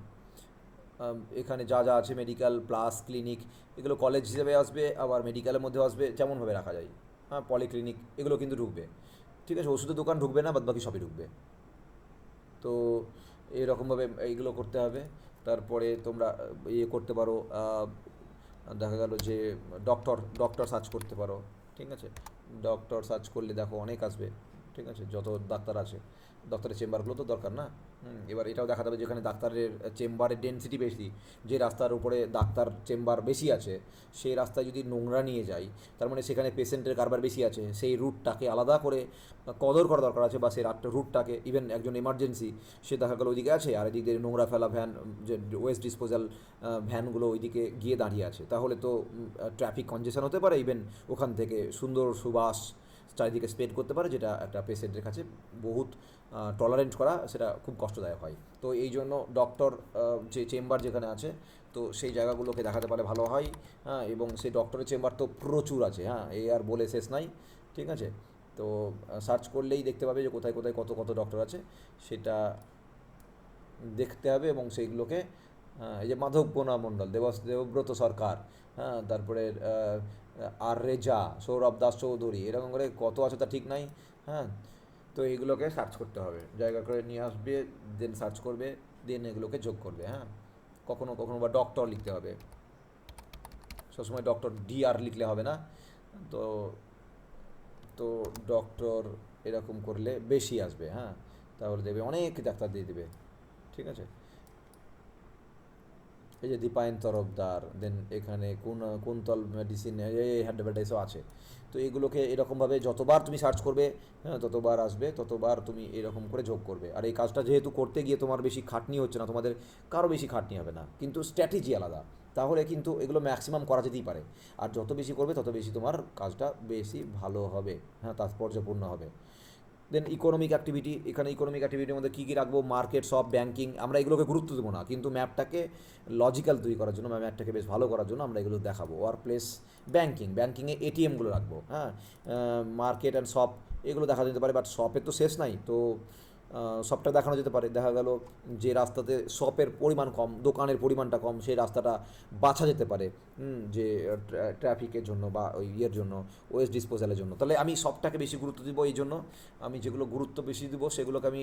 এখানে যা যা আছে মেডিকেল প্লাস ক্লিনিক, এগুলো কলেজ হিসেবে আসবে, আবার মেডিকেলের মধ্যেও আসবে, যেমনভাবে রাখা যায়। হ্যাঁ, পলিক্লিনিক এগুলো কিন্তু ঢুকবে, ঠিক আছে, ওষুধের দোকান ঢুকবে না, বাদ বাকি সবই ঢুকবে। তো এরকমভাবে এইগুলো করতে হবে। তারপরে তোমরা ইয়ে করতে পারো, দেখা গেল যে ডক্টর ডক্টর সার্চ করতে পারো, ঠিক আছে। ডক্টর সার্চ করলে দেখো অনেক আসবে, ঠিক আছে, যত ডাক্তার আছে। ডাক্তারের চেম্বারগুলো তো দরকার না। এবার এটাও দেখা যাবে যেখানে ডাক্তারের চেম্বারের ডেনসিটি বেশি, যে রাস্তার উপরে ডাক্তার চেম্বার বেশি আছে, সেই রাস্তায় যদি নোংরা নিয়ে যায়, তার মানে সেখানে পেশেন্টের কারবার বেশি আছে, সেই রুটটাকে আলাদা করে কদর করা দরকার আছে, বা সেই রুটটাকে ইভেন একজন এমার্জেন্সি, সে দেখা গেলো ওইদিকে আছে, আর এদিকে নোংরা ফেলা ভ্যান, যে ওয়েস্ট ডিসপোজাল ভ্যানগুলো ওইদিকে গিয়ে দাঁড়িয়ে আছে, তাহলে তো ট্রাফিক কনজেশন হতে পারে। ইভেন ওখান থেকে সুন্দর সুবাস চারিদিকে স্প্রেড করতে পারে, যেটা একটা পেশেন্টের কাছে বহুত টলারেন্ট করা সেটা খুব কষ্টদায়ক হয়। তো এই জন্য ডক্টর যে চেম্বার যেখানে আছে, তো সেই জায়গাগুলোকে দেখাতে পারে ভালো হয়। হ্যাঁ, এবং সেই ডক্টরের চেম্বার তো প্রচুর আছে, হ্যাঁ এই আর বলে শেষ নাই, ঠিক আছে। তো সার্চ করলেই দেখতে পাবে যে কোথায় কোথায় কত কত ডক্টর আছে, সেটা দেখতে হবে। এবং সেইগুলোকে এই যে মাধবপনা মণ্ডল, দেবব্রত সরকার, হ্যাঁ তারপরে আর রেজা, সৌরভ দাস চৌধুরী, এরকম করে কত আছে তা ঠিক নাই। হ্যাঁ, তো এইগুলোকে সার্চ করতে হবে, জায়গা করে নিয়ে আসবে, দেন সার্চ করবে, দেন এগুলোকে যোগ করবে। হ্যাঁ, কখনো কখনো বা ডক্টর লিখতে হবে, সবসময় ডক্টর ডিআর লিখলে হবে না। তো তো ডক্টর এরকম করলে বেশি আসবে। হ্যাঁ, তাহলে দেবে অনেক ডাক্তার দিয়ে দেবে, ঠিক আছে। এই যে দীপায়ন তরফদার, দেন এখানে কুন্তল মেডিসিন, এই অ্যাডভার্টাইজও আছে। তো এগুলোকে এরকমভাবে যতবার তুমি সার্চ করবে, হ্যাঁ ততবার আসবে, ততবার তুমি এরকম করে যোগ করবে। আর এই কাজটা যেহেতু করতে গিয়ে তোমার বেশি খাটনি হচ্ছে না, তোমাদের কারো বেশি খাটনি হবে না, কিন্তু স্ট্র্যাটেজি আলাদা, তাহলে কিন্তু এগুলো ম্যাক্সিমাম করা যেতেই পারে। আর যত বেশি করবে তত বেশি তোমার কাজটা বেশি ভালো হবে, হ্যাঁ তাৎপর্যপূর্ণ হবে। দেন ইকোনমিক অ্যাক্টিভিটি, এখানে ইকোনমিক অ্যাক্টিভিটির মধ্যে কী কী রাখবো, মার্কেট, সব ব্যাঙ্কিং, আমরা এগুলোকে গুরুত্ব দেবো না, কিন্তু ম্যাপটাকে লজিক্যাল তৈরি করার জন্য, ম্যাপটাকে বেশ ভালো করার জন্য আমরা এগুলো দেখাবো। ওয়ার্ক প্লেস, ব্যাঙ্কিংয়ে এটিএমগুলো রাখবো। হ্যাঁ, মার্কেট অ্যান্ড শপ এগুলো দেখা যেতে পারে, বাট শপের তো শেষ নাই, তো শপটা দেখানো যেতে পারে। দেখা গেল যে রাস্তাতে শপের পরিমাণ কম, দোকানের পরিমাণটা কম, সেই রাস্তাটা বাছা যেতে পারে, যে ট্রাফিকের জন্য বা ওই ইয়ের জন্য, ওয়েস্ট ডিসপোজালের জন্য। তাহলে আমি শপটাকে বেশি গুরুত্ব দিব, এই জন্য আমি যেগুলো গুরুত্ব বেশি দিব সেগুলোকে আমি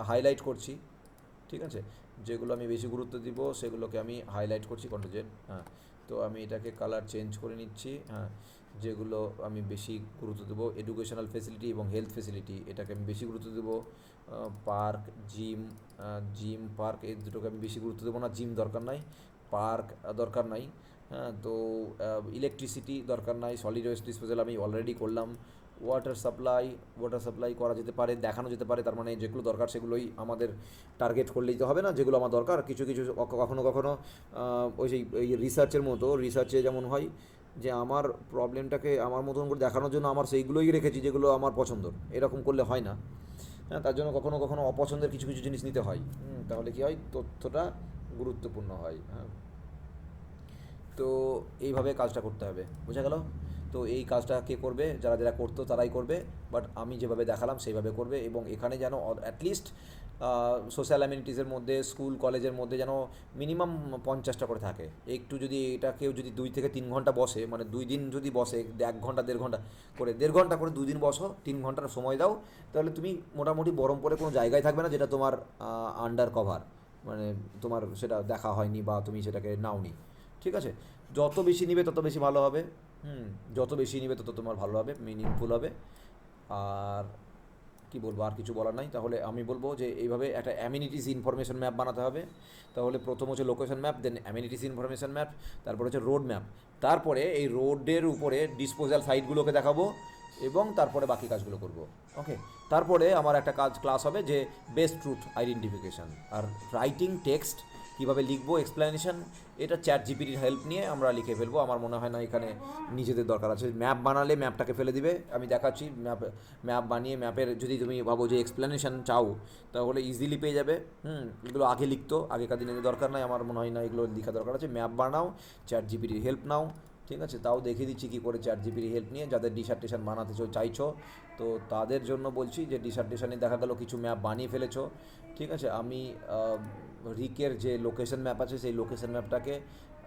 হাইলাইট করছি, ঠিক আছে। যেগুলো আমি বেশি গুরুত্ব দিব সেগুলোকে আমি হাইলাইট করছি, কন্ট্রোল। হ্যাঁ, তো আমি এটাকে কালার চেঞ্জ করে নিচ্ছি। হ্যাঁ, যেগুলো আমি বেশি গুরুত্ব দেবো, এডুকেশনাল ফেসিলিটি এবং হেলথ ফেসিলিটি, এটাকে আমি বেশি গুরুত্ব দেবো। পার্ক, জিম পার্ক, এই দুটোকে আমি বেশি গুরুত্ব দেবো না, জিম দরকার নাই, পার্ক দরকার নাই। হ্যাঁ, তো ইলেকট্রিসিটি দরকার নাই, সলিড ওয়েস্ট ডিসপোজাল আমি অলরেডি করলাম। ওয়াটার সাপ্লাই করা যেতে পারে, দেখানো যেতে পারে, তার মানে যেগুলো দরকার সেগুলোই আমাদের টার্গেট করলেই তো হবে না, যেগুলো আমার দরকার কিছু কিছু কখনো কখনো ওই সেই ওই রিসার্চের মতো, রিসার্চে যেমন হয় যে আমার প্রবলেমটাকে আমার মতন করে দেখানোর জন্য আমার সেইগুলোই রেখেছি যেগুলো আমার পছন্দর, এরকম করলে হয় না। হ্যাঁ, তার জন্য কখনো কখনো অপছন্দের কিছু কিছু জিনিস নিতে হয়। তাহলে কী হয়, তথ্যটা গুরুত্বপূর্ণ হয়। হ্যাঁ, তো এইভাবে কাজটা করতে হবে, বোঝা গেল? তো এই কাজটা কে করবে? যারা যারা করতো তারাই করবে, বাট আমি যেভাবে দেখালাম সেইভাবে করবে। এবং এখানে যেন অ্যাটলিস্ট সোশ্যাল অ্যামিনিটিসের মধ্যে, স্কুল কলেজের মধ্যে যেন মিনিমাম 50টা করে থাকে। একটু যদি এটা কেউ যদি 2 থেকে 3 ঘন্টা বসে, মানে 2 দিন যদি বসে 1 ঘন্টা 1.5 ঘন্টা করে, 1.5 ঘন্টা করে 2 দিন বসো, 3 ঘন্টার সময় দাও, তাহলে তুমি মোটামুটি বহরমপুরে কোনো জায়গায় থাকবে না যেটা তোমার আন্ডার কভার, মানে তোমার সেটা দেখা হয়নি বা তুমি সেটাকে নাওনি। ঠিক আছে? যত বেশি নিবে তত বেশি ভালো হবে। যত বেশি নিবে তত তোমার ভালো হবে, মিনিংফুল হবে। আর কি বলবো, আর কিছু বলার নাই। তাহলে আমি বলবো যে এইভাবে একটা অ্যামিনিটিস ইনফরমেশন ম্যাপ বানাতে হবে। তাহলে প্রথম হচ্ছে লোকেশন ম্যাপ, দেন অ্যামিনিটিস ইনফরমেশন ম্যাপ, তারপর হচ্ছে রোড ম্যাপ। তারপরে এই রোডের উপরে ডিসপোজাল সাইটগুলোকে দেখাবো এবং তারপরে বাকি কাজগুলো করব। ওকে, তারপরে আমার একটা ক্লাস হবে যে বেস্ট ট্রুথ আইডেন্টিফিকেশান আর রাইটিং টেক্সট কীভাবে লিখবো, এক্সপ্লেনেশন, এটা চ্যাট জিপিটির হেল্প নিয়ে আমরা লিখে ফেলবো। আমার মনে হয় না এখানে নিজেদের দরকার আছে। ম্যাপ বানালে ম্যাপটাকে ফেলে দিবে, আমি দেখাচ্ছি। ম্যাপ বানিয়ে ম্যাপের যদি তুমি ভাবো যে এক্সপ্লেনেশন চাও তাহলে ইজিলি পেয়ে যাবে। এগুলো আগে লিখতো, আগেকার দিনে দরকার নাই, আমার মনে হয় না এগুলো লেখা দরকার আছে। ম্যাপ বানাও, চ্যাট জিপিটির হেল্প নাও। ঠিক আছে? তাও দেখিয়ে দিচ্ছি কী করে চ্যাট জিপিটির হেল্প নিয়ে, যাদের ডিসার্টেশন বানাতে চাইছো তো তাদের জন্য বলছি যে ডিসার্টেশনে দেখা গেল কিছু ম্যাপ বানিয়ে ফেলেছো। ঠিক আছে? আমি রিকের যে লোকেশন ম্যাপ আছে সেই লোকেশন ম্যাপটাকে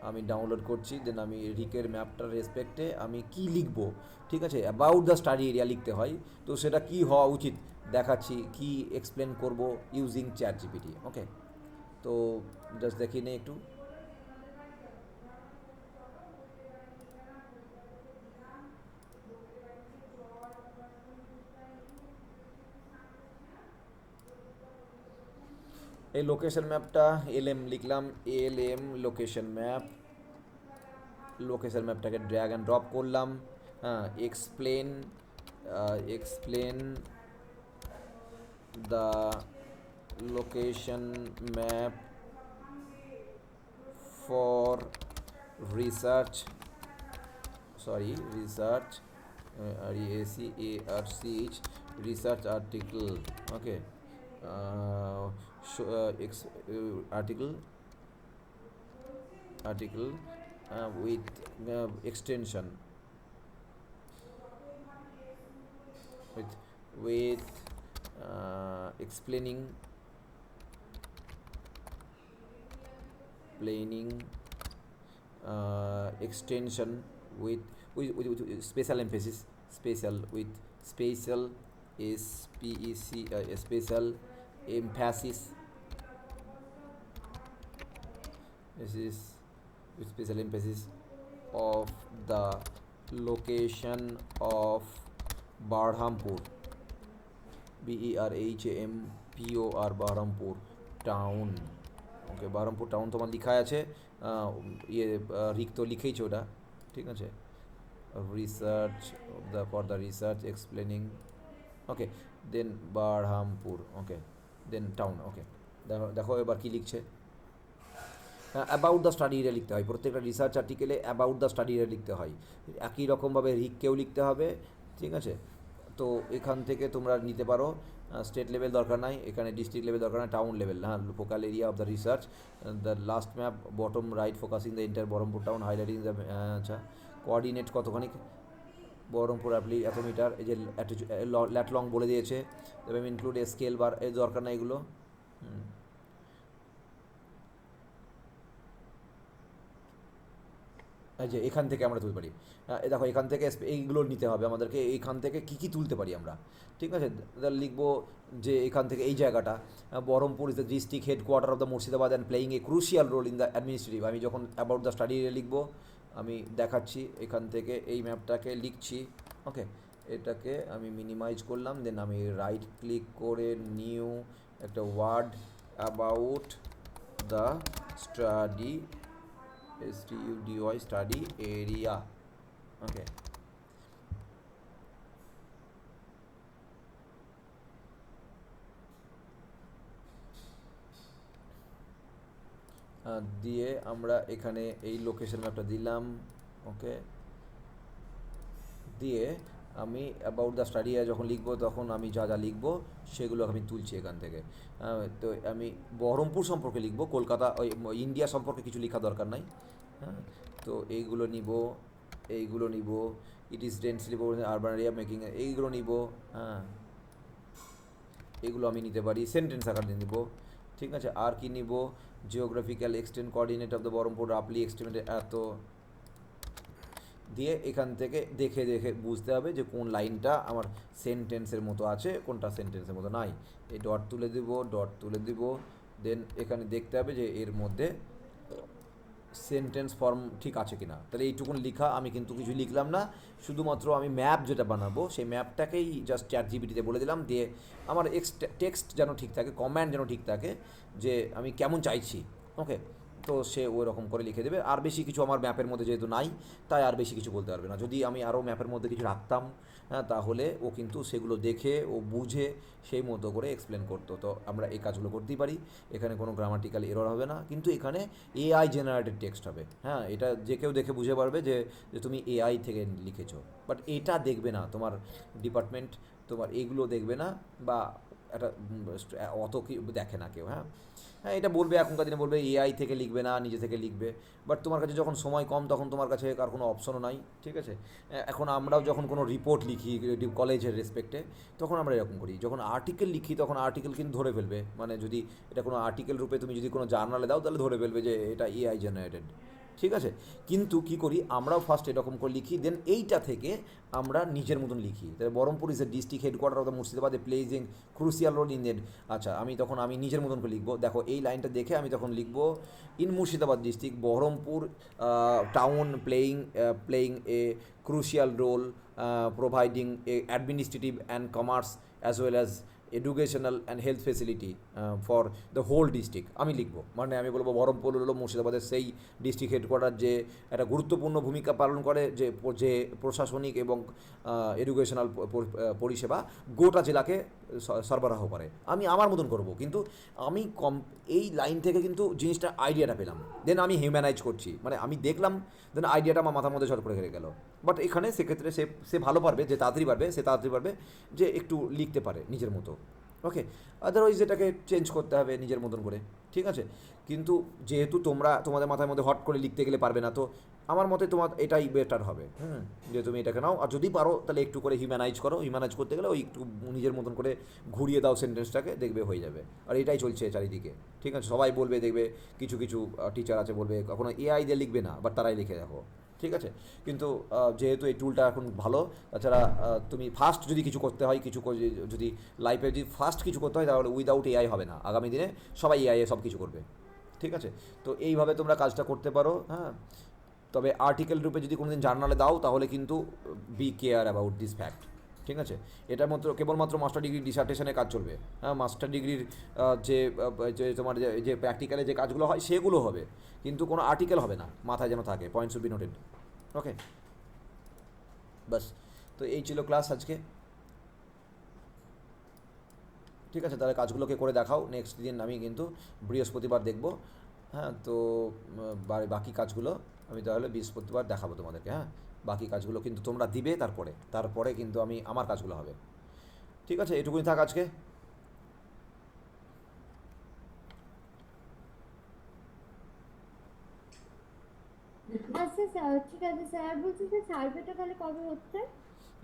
আমি ডাউনলোড করছি, দেন আমি রিকের ম্যাপটার রেসপেক্টে আমি কি লিখব, ঠিক আছে, অ্যাবাউট দ্য স্টাডি এরিয়া লিখতে হয়, তো সেটা কি হওয়া উচিত দেখাচ্ছি, কি এক্সপ্লেন করব ইউজিং চ্যাট জিপিটি। ওকে, তো জাস্ট দেখিয়ে নেই একটু। এই লোকেশন ম্যাপটা এলএম লিখলাম, এলএম লোকেশন ম্যাপটাকে ড্র্যাগ অ্যান্ড ড্রপ করলাম। হ্যাঁ, explain the location map for research, RESEARCH research article. Okay, article with extension, with explaining extension with special emphasis, special special emphasis, this is with special emphasis of the location of Barhampur, BERHAMPOR Barhampur town. Okay, Barhampur town তোমার লিখাই আছে, রিক তো লিখেইছে ওটা। ঠিক আছে, research for the research explaining. Okay, then Barhampur. Okay, then town. Okay, দেখো দেখো এবার কী লিখছে। অ্যাবাউট দ্য স্টাডি এরিয়া লিখতে হয়, প্রত্যেকটা রিসার্চ আর্টিকেলে অ্যাবাউট দ্য স্টাডি এরিয়া লিখতে হয়। একই রকমভাবে রিককেও লিখতে হবে। ঠিক আছে, তো এখান থেকে তোমরা নিতে পারো, স্টেট লেভেল দরকার নাই, এখানে ডিস্ট্রিক্ট লেভেল দরকার নাই, টাউন লেভেল। হ্যাঁ, focal area of the research, the last map bottom right focusing the enter Baharampur town highlighting the. আচ্ছা, কোঅর্ডিনেট কতখানি বহরমপুর আপনি এত মিটার, এই যে ল্যাট লং বলে দিয়েছে, তবে আমি ইনক্লুড স্কেল বার এই দরকার না এগুলো। যে এখান থেকে আমরা তুলতে পারি, দেখো এখান থেকে এইগুলো নিতে হবে আমাদেরকে, এইখান থেকে কী কী তুলতে পারি আমরা। ঠিক আছে, লিখবো যে এখান থেকে এই জায়গাটা, Baharampur is the district headquarter of the Murshidabad and playing a crucial role in the administrative. আমি যখন অ্যাবাউট দ্য স্টাডি লিখবো আমি দেখাচ্ছি, এখান থেকে এই ম্যাপটাকে লিখছি। ওকে, এটাকে আমি মিনিমাইজ করলাম, দেন আমি রাইট ক্লিক করে নিউ একটা word about the study STUDY study area. Okay, দিয়ে আমরা এখানে এই লোকেশন ম্যাপটা দিলাম। ওকে, দিয়ে আমি অ্যাবাউট দ্য স্টাডি যখন লিখবো তখন আমি যা যা লিখবো সেগুলো আমি তুলছি এখান থেকে। তো আমি বহরমপুর সম্পর্কে লিখবো, কলকাতা ওই ইন্ডিয়া সম্পর্কে কিছু লেখা দরকার নাই। হ্যাঁ, তো এইগুলো নিব, এইগুলো নিব, it is densely urban area making, এইগুলো নিব। হ্যাঁ, এগুলো আমি নিতে পারি, সেন্টেন্স আকারে নিব। ঠিক আছে, আর কি নিব? Geographical extent coordinate of the Baharampur রাফলি এক্সটেন্ড এত, দিয়ে এখান থেকে দেখে দেখে বুঝতে হবে যে কোন লাইনটা আমার সেন্টেন্সের মতো আছে, কোনটা সেন্টেন্সের মতো নাই। এই ডট তুলে দিব, ডট তুলে দিব, দেন এখানে দেখতে হবে যে এর মধ্যে সেন্টেন্স ফর্ম ঠিক আছে কিনা। তাহলে এইটুকুন লেখা আমি কিন্তু কিছু লিখলাম না, শুধুমাত্র আমি ম্যাপ যেটা বানাবো সেই ম্যাপটাকেই জাস্ট চ্যাটজিপিটিতে বলে দিলাম, দিয়ে আমার টেক্সট যেন ঠিক থাকে, কমান্ড যেন ঠিক থাকে যে আমি কেমন চাইছি। ওকে, তো সে ওই রকম করে লিখে দেবে। আর বেশি কিছু আমার ম্যাপের মধ্যে যেহেতু নাই, তাই আর বেশি কিছু বলতে পারবে না। যদি আমি আরও ম্যাপের মধ্যে কিছু রাখতাম, হ্যাঁ, তাহলে ও কিন্তু সেগুলো দেখে ও বুঝে সেই মতো করে এক্সপ্লেন করতো। তো আমরা এই কাজগুলো করতেই পারি, এখানে কোনো গ্রামাটিক্যাল এরর হবে না, কিন্তু এখানে এআই জেনারেটেড টেক্সট হবে। হ্যাঁ, এটা যে কেউ দেখে বুঝে পারবে যে যে তুমি এআই থেকে লিখেছো, বাট এটা দেখবে না তোমার ডিপার্টমেন্ট, তোমার এইগুলো দেখবে না, বা একটা অত কি দেখে না কেউ। হ্যাঁ, হ্যাঁ, এটা বলবে এখনকার দিনে, বলবে এআই থেকে লিখবে না, নিজে থেকে লিখবে। বাট তোমার কাছে যখন সময় কম তখন তোমার কাছে আর কোনো অপশনও নাই। ঠিক আছে, এখন আমরাও যখন কোনো রিপোর্ট লিখি কলেজের রেসপেক্টে, তখন আমরা এরকম করি। যখন আর্টিকেল লিখি তখন আর্টিকেল কিন্তু ধরে ফেলবে, মানে যদি এটা কোনো আর্টিকেল রূপে তুমি যদি কোনো জার্নালে দাও তাহলে ধরে ফেলবে যে এটা এআই জেনারেটেড। ঠিক আছে, কিন্তু কি করি আমরাও ফার্স্ট এরকম করে লিখি, দেন এইটা থেকে আমরা নিজের মতন লিখি। তাহলে Baharampur is a district headquarter of the Murshidabad playing crucial role in ad. আচ্ছা, আমি তখন আমি নিজের মতন করে লিখবো। দেখো এই লাইনটা দেখে আমি তখন লিখবো, in Murshidabad district Baharampur town playing a crucial role, providing a administrative and commerce as well as educational and health facility for the whole district. আমি লিখবো, মানে আমি বলবো বহরমপুর হলো মুর্শিদাবাদের সেই ডিস্ট্রিক্ট হেডকোয়ার্টার যে একটা গুরুত্বপূর্ণ ভূমিকা পালন করে, যে যে প্রশাসনিক এবং এডুকেশনাল পরিষেবা গোটা জেলাকে সরবরাহ করে। আমি আমার মতন করব, কিন্তু আমি এই লাইন থেকে কিন্তু জিনিসটা আইডিয়াটা পেলাম, দেন আমি হিউম্যানাইজ করছি, মানে আমি দেখলাম, দেন আইডিয়াটা আমার মাথার মধ্যে সর করে গেলে গেল। বাট এখানে সেক্ষেত্রে সে সে ভালো পারবে, যে তাড়াতাড়ি পারবে, সে তাড়াতাড়ি পারবে যে একটু লিখতে পারে নিজের মতো। ওকে, আদারওয়াইজ এটাকে চেঞ্জ করতে হবে নিজের মতন করে। ঠিক আছে, কিন্তু যেহেতু তোমাদের মাথার মধ্যে হট করে লিখতে গেলে পারবে না, তো আমার মতে তোমার এটাই বেটার হবে। যে তুমি এটাকে নাও, আর যদি পারো তাহলে একটু করে হিউম্যানাইজ করো। হিউম্যানাইজ করতে গেলে ওই একটু নিজের মতন করে ঘুরিয়ে দাও সেন্টেন্সটাকে, দেখবে হয়ে যাবে। আর এটাই চলছে চারিদিকে। ঠিক আছে, সবাই বলবে, দেখবে কিছু কিছু টিচার আছে বলবে কখনো এআই দিয়ে লিখবে না, বাট তারাই লিখে দেখো। ঠিক আছে, কিন্তু যেহেতু এই টুলটা এখন ভালো, তাছাড়া তুমি ফার্স্ট যদি কিছু করতে হয়, যদি লাইফে যদি ফার্স্ট কিছু করতে হয়, তাহলে উইদাউট এআই হবে না। আগামী দিনে সবাই এআই সব কিছু করবে। ঠিক আছে, তো এইভাবে তোমরা কাজটা করতে পারো। হ্যাঁ, তবে আর্টিকেল রূপে যদি কোনোদিন জার্নালে দাও তাহলে কিন্তু be care about this fact. ঠিক আছে, এটার মতো কেবলমাত্র মাস্টার ডিগ্রি ডিসার্টেশনে কাজ চলবে। হ্যাঁ, মাস্টার ডিগ্রির যে তোমার যে প্র্যাকটিক্যালে যে কাজগুলো হয় সেগুলো হবে, কিন্তু কোনো আর্টিকেল হবে না, মাথায় যেন থাকে, পয়েন্টস শুড বি নোটেড। ওকে, বাস। তো এই ছিল ক্লাস আজকে। ঠিক আছে, তাহলে কাজগুলোকে করে দেখাও। নেক্সট দিন আমি কিন্তু বৃহস্পতিবার দেখব। হ্যাঁ, তো বাকি কাজগুলো আমি তাহলে বৃহস্পতিবার দেখাবো তোমাদেরকে। হ্যাঁ, বাকি কাজগুলো কিন্তু তোমরা দিবে, তারপরে তারপরে কিন্তু আমার কাজগুলো হবে। ঠিক আছে, এটুকুই থাক আজকে। আচ্ছা স্যার, ঠিক আছে স্যার। বলছি যে সার্ভেটা তাহলে কবে হচ্ছে?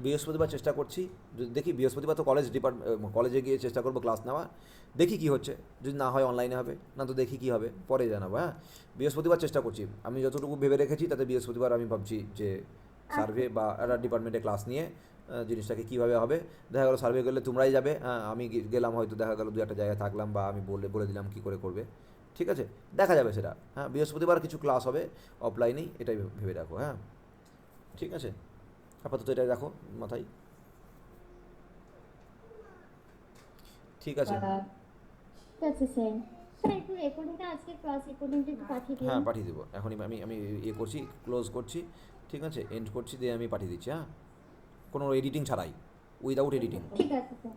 বৃহস্পতিবার চেষ্টা করছি, যদি দেখি বৃহস্পতিবার তো কলেজে গিয়ে চেষ্টা করবো ক্লাস নেওয়া। দেখি কি হচ্ছে, যদি না হয় অনলাইনে হবে, না তো দেখি কি হবে, পরে জানাবো। হ্যাঁ, বৃহস্পতিবার চেষ্টা করছি, আমি যতটুকু ভেবে রেখেছি তাতে বৃহস্পতিবার আমি ভাবছি যে সার্ভে বা একটা ডিপার্টমেন্টে ক্লাস নিয়ে জিনিসটাকে কীভাবে হবে। দেখা গেলো সার্ভে করলে তোমরাই যাবে, হ্যাঁ, আমি গেলাম, হয়তো দেখা গেলো দু একটা জায়গায় থাকলাম, বা আমি বলে দিলাম কী করে করবে। ঠিক আছে, দেখা যাবে সেটা। হ্যাঁ, বৃহস্পতিবার কিছু ক্লাস হবে অফলাইনেই, এটাই ভেবে রাখো। হ্যাঁ, ঠিক আছে, আপাতত এটাই রাখো মাথায়। ঠিক আছে। ঠিক আছে স্যার। স্যার একটু রেকর্ডিংটা আজকে ক্লাস রেকর্ডিংটা একটু পাঠিয়ে দিন। হ্যাঁ পাঠিয়ে দেবো এখনই। আমি ইয়ে করছি, ক্লোজ করছি, ঠিক আছে, এন্ড করছি, দিয়ে আমি পাঠিয়ে দিচ্ছি। হ্যাঁ, কোনো এডিটিং ছাড়াই, উইদাউট এডিটিং। ঠিক আছে স্যার।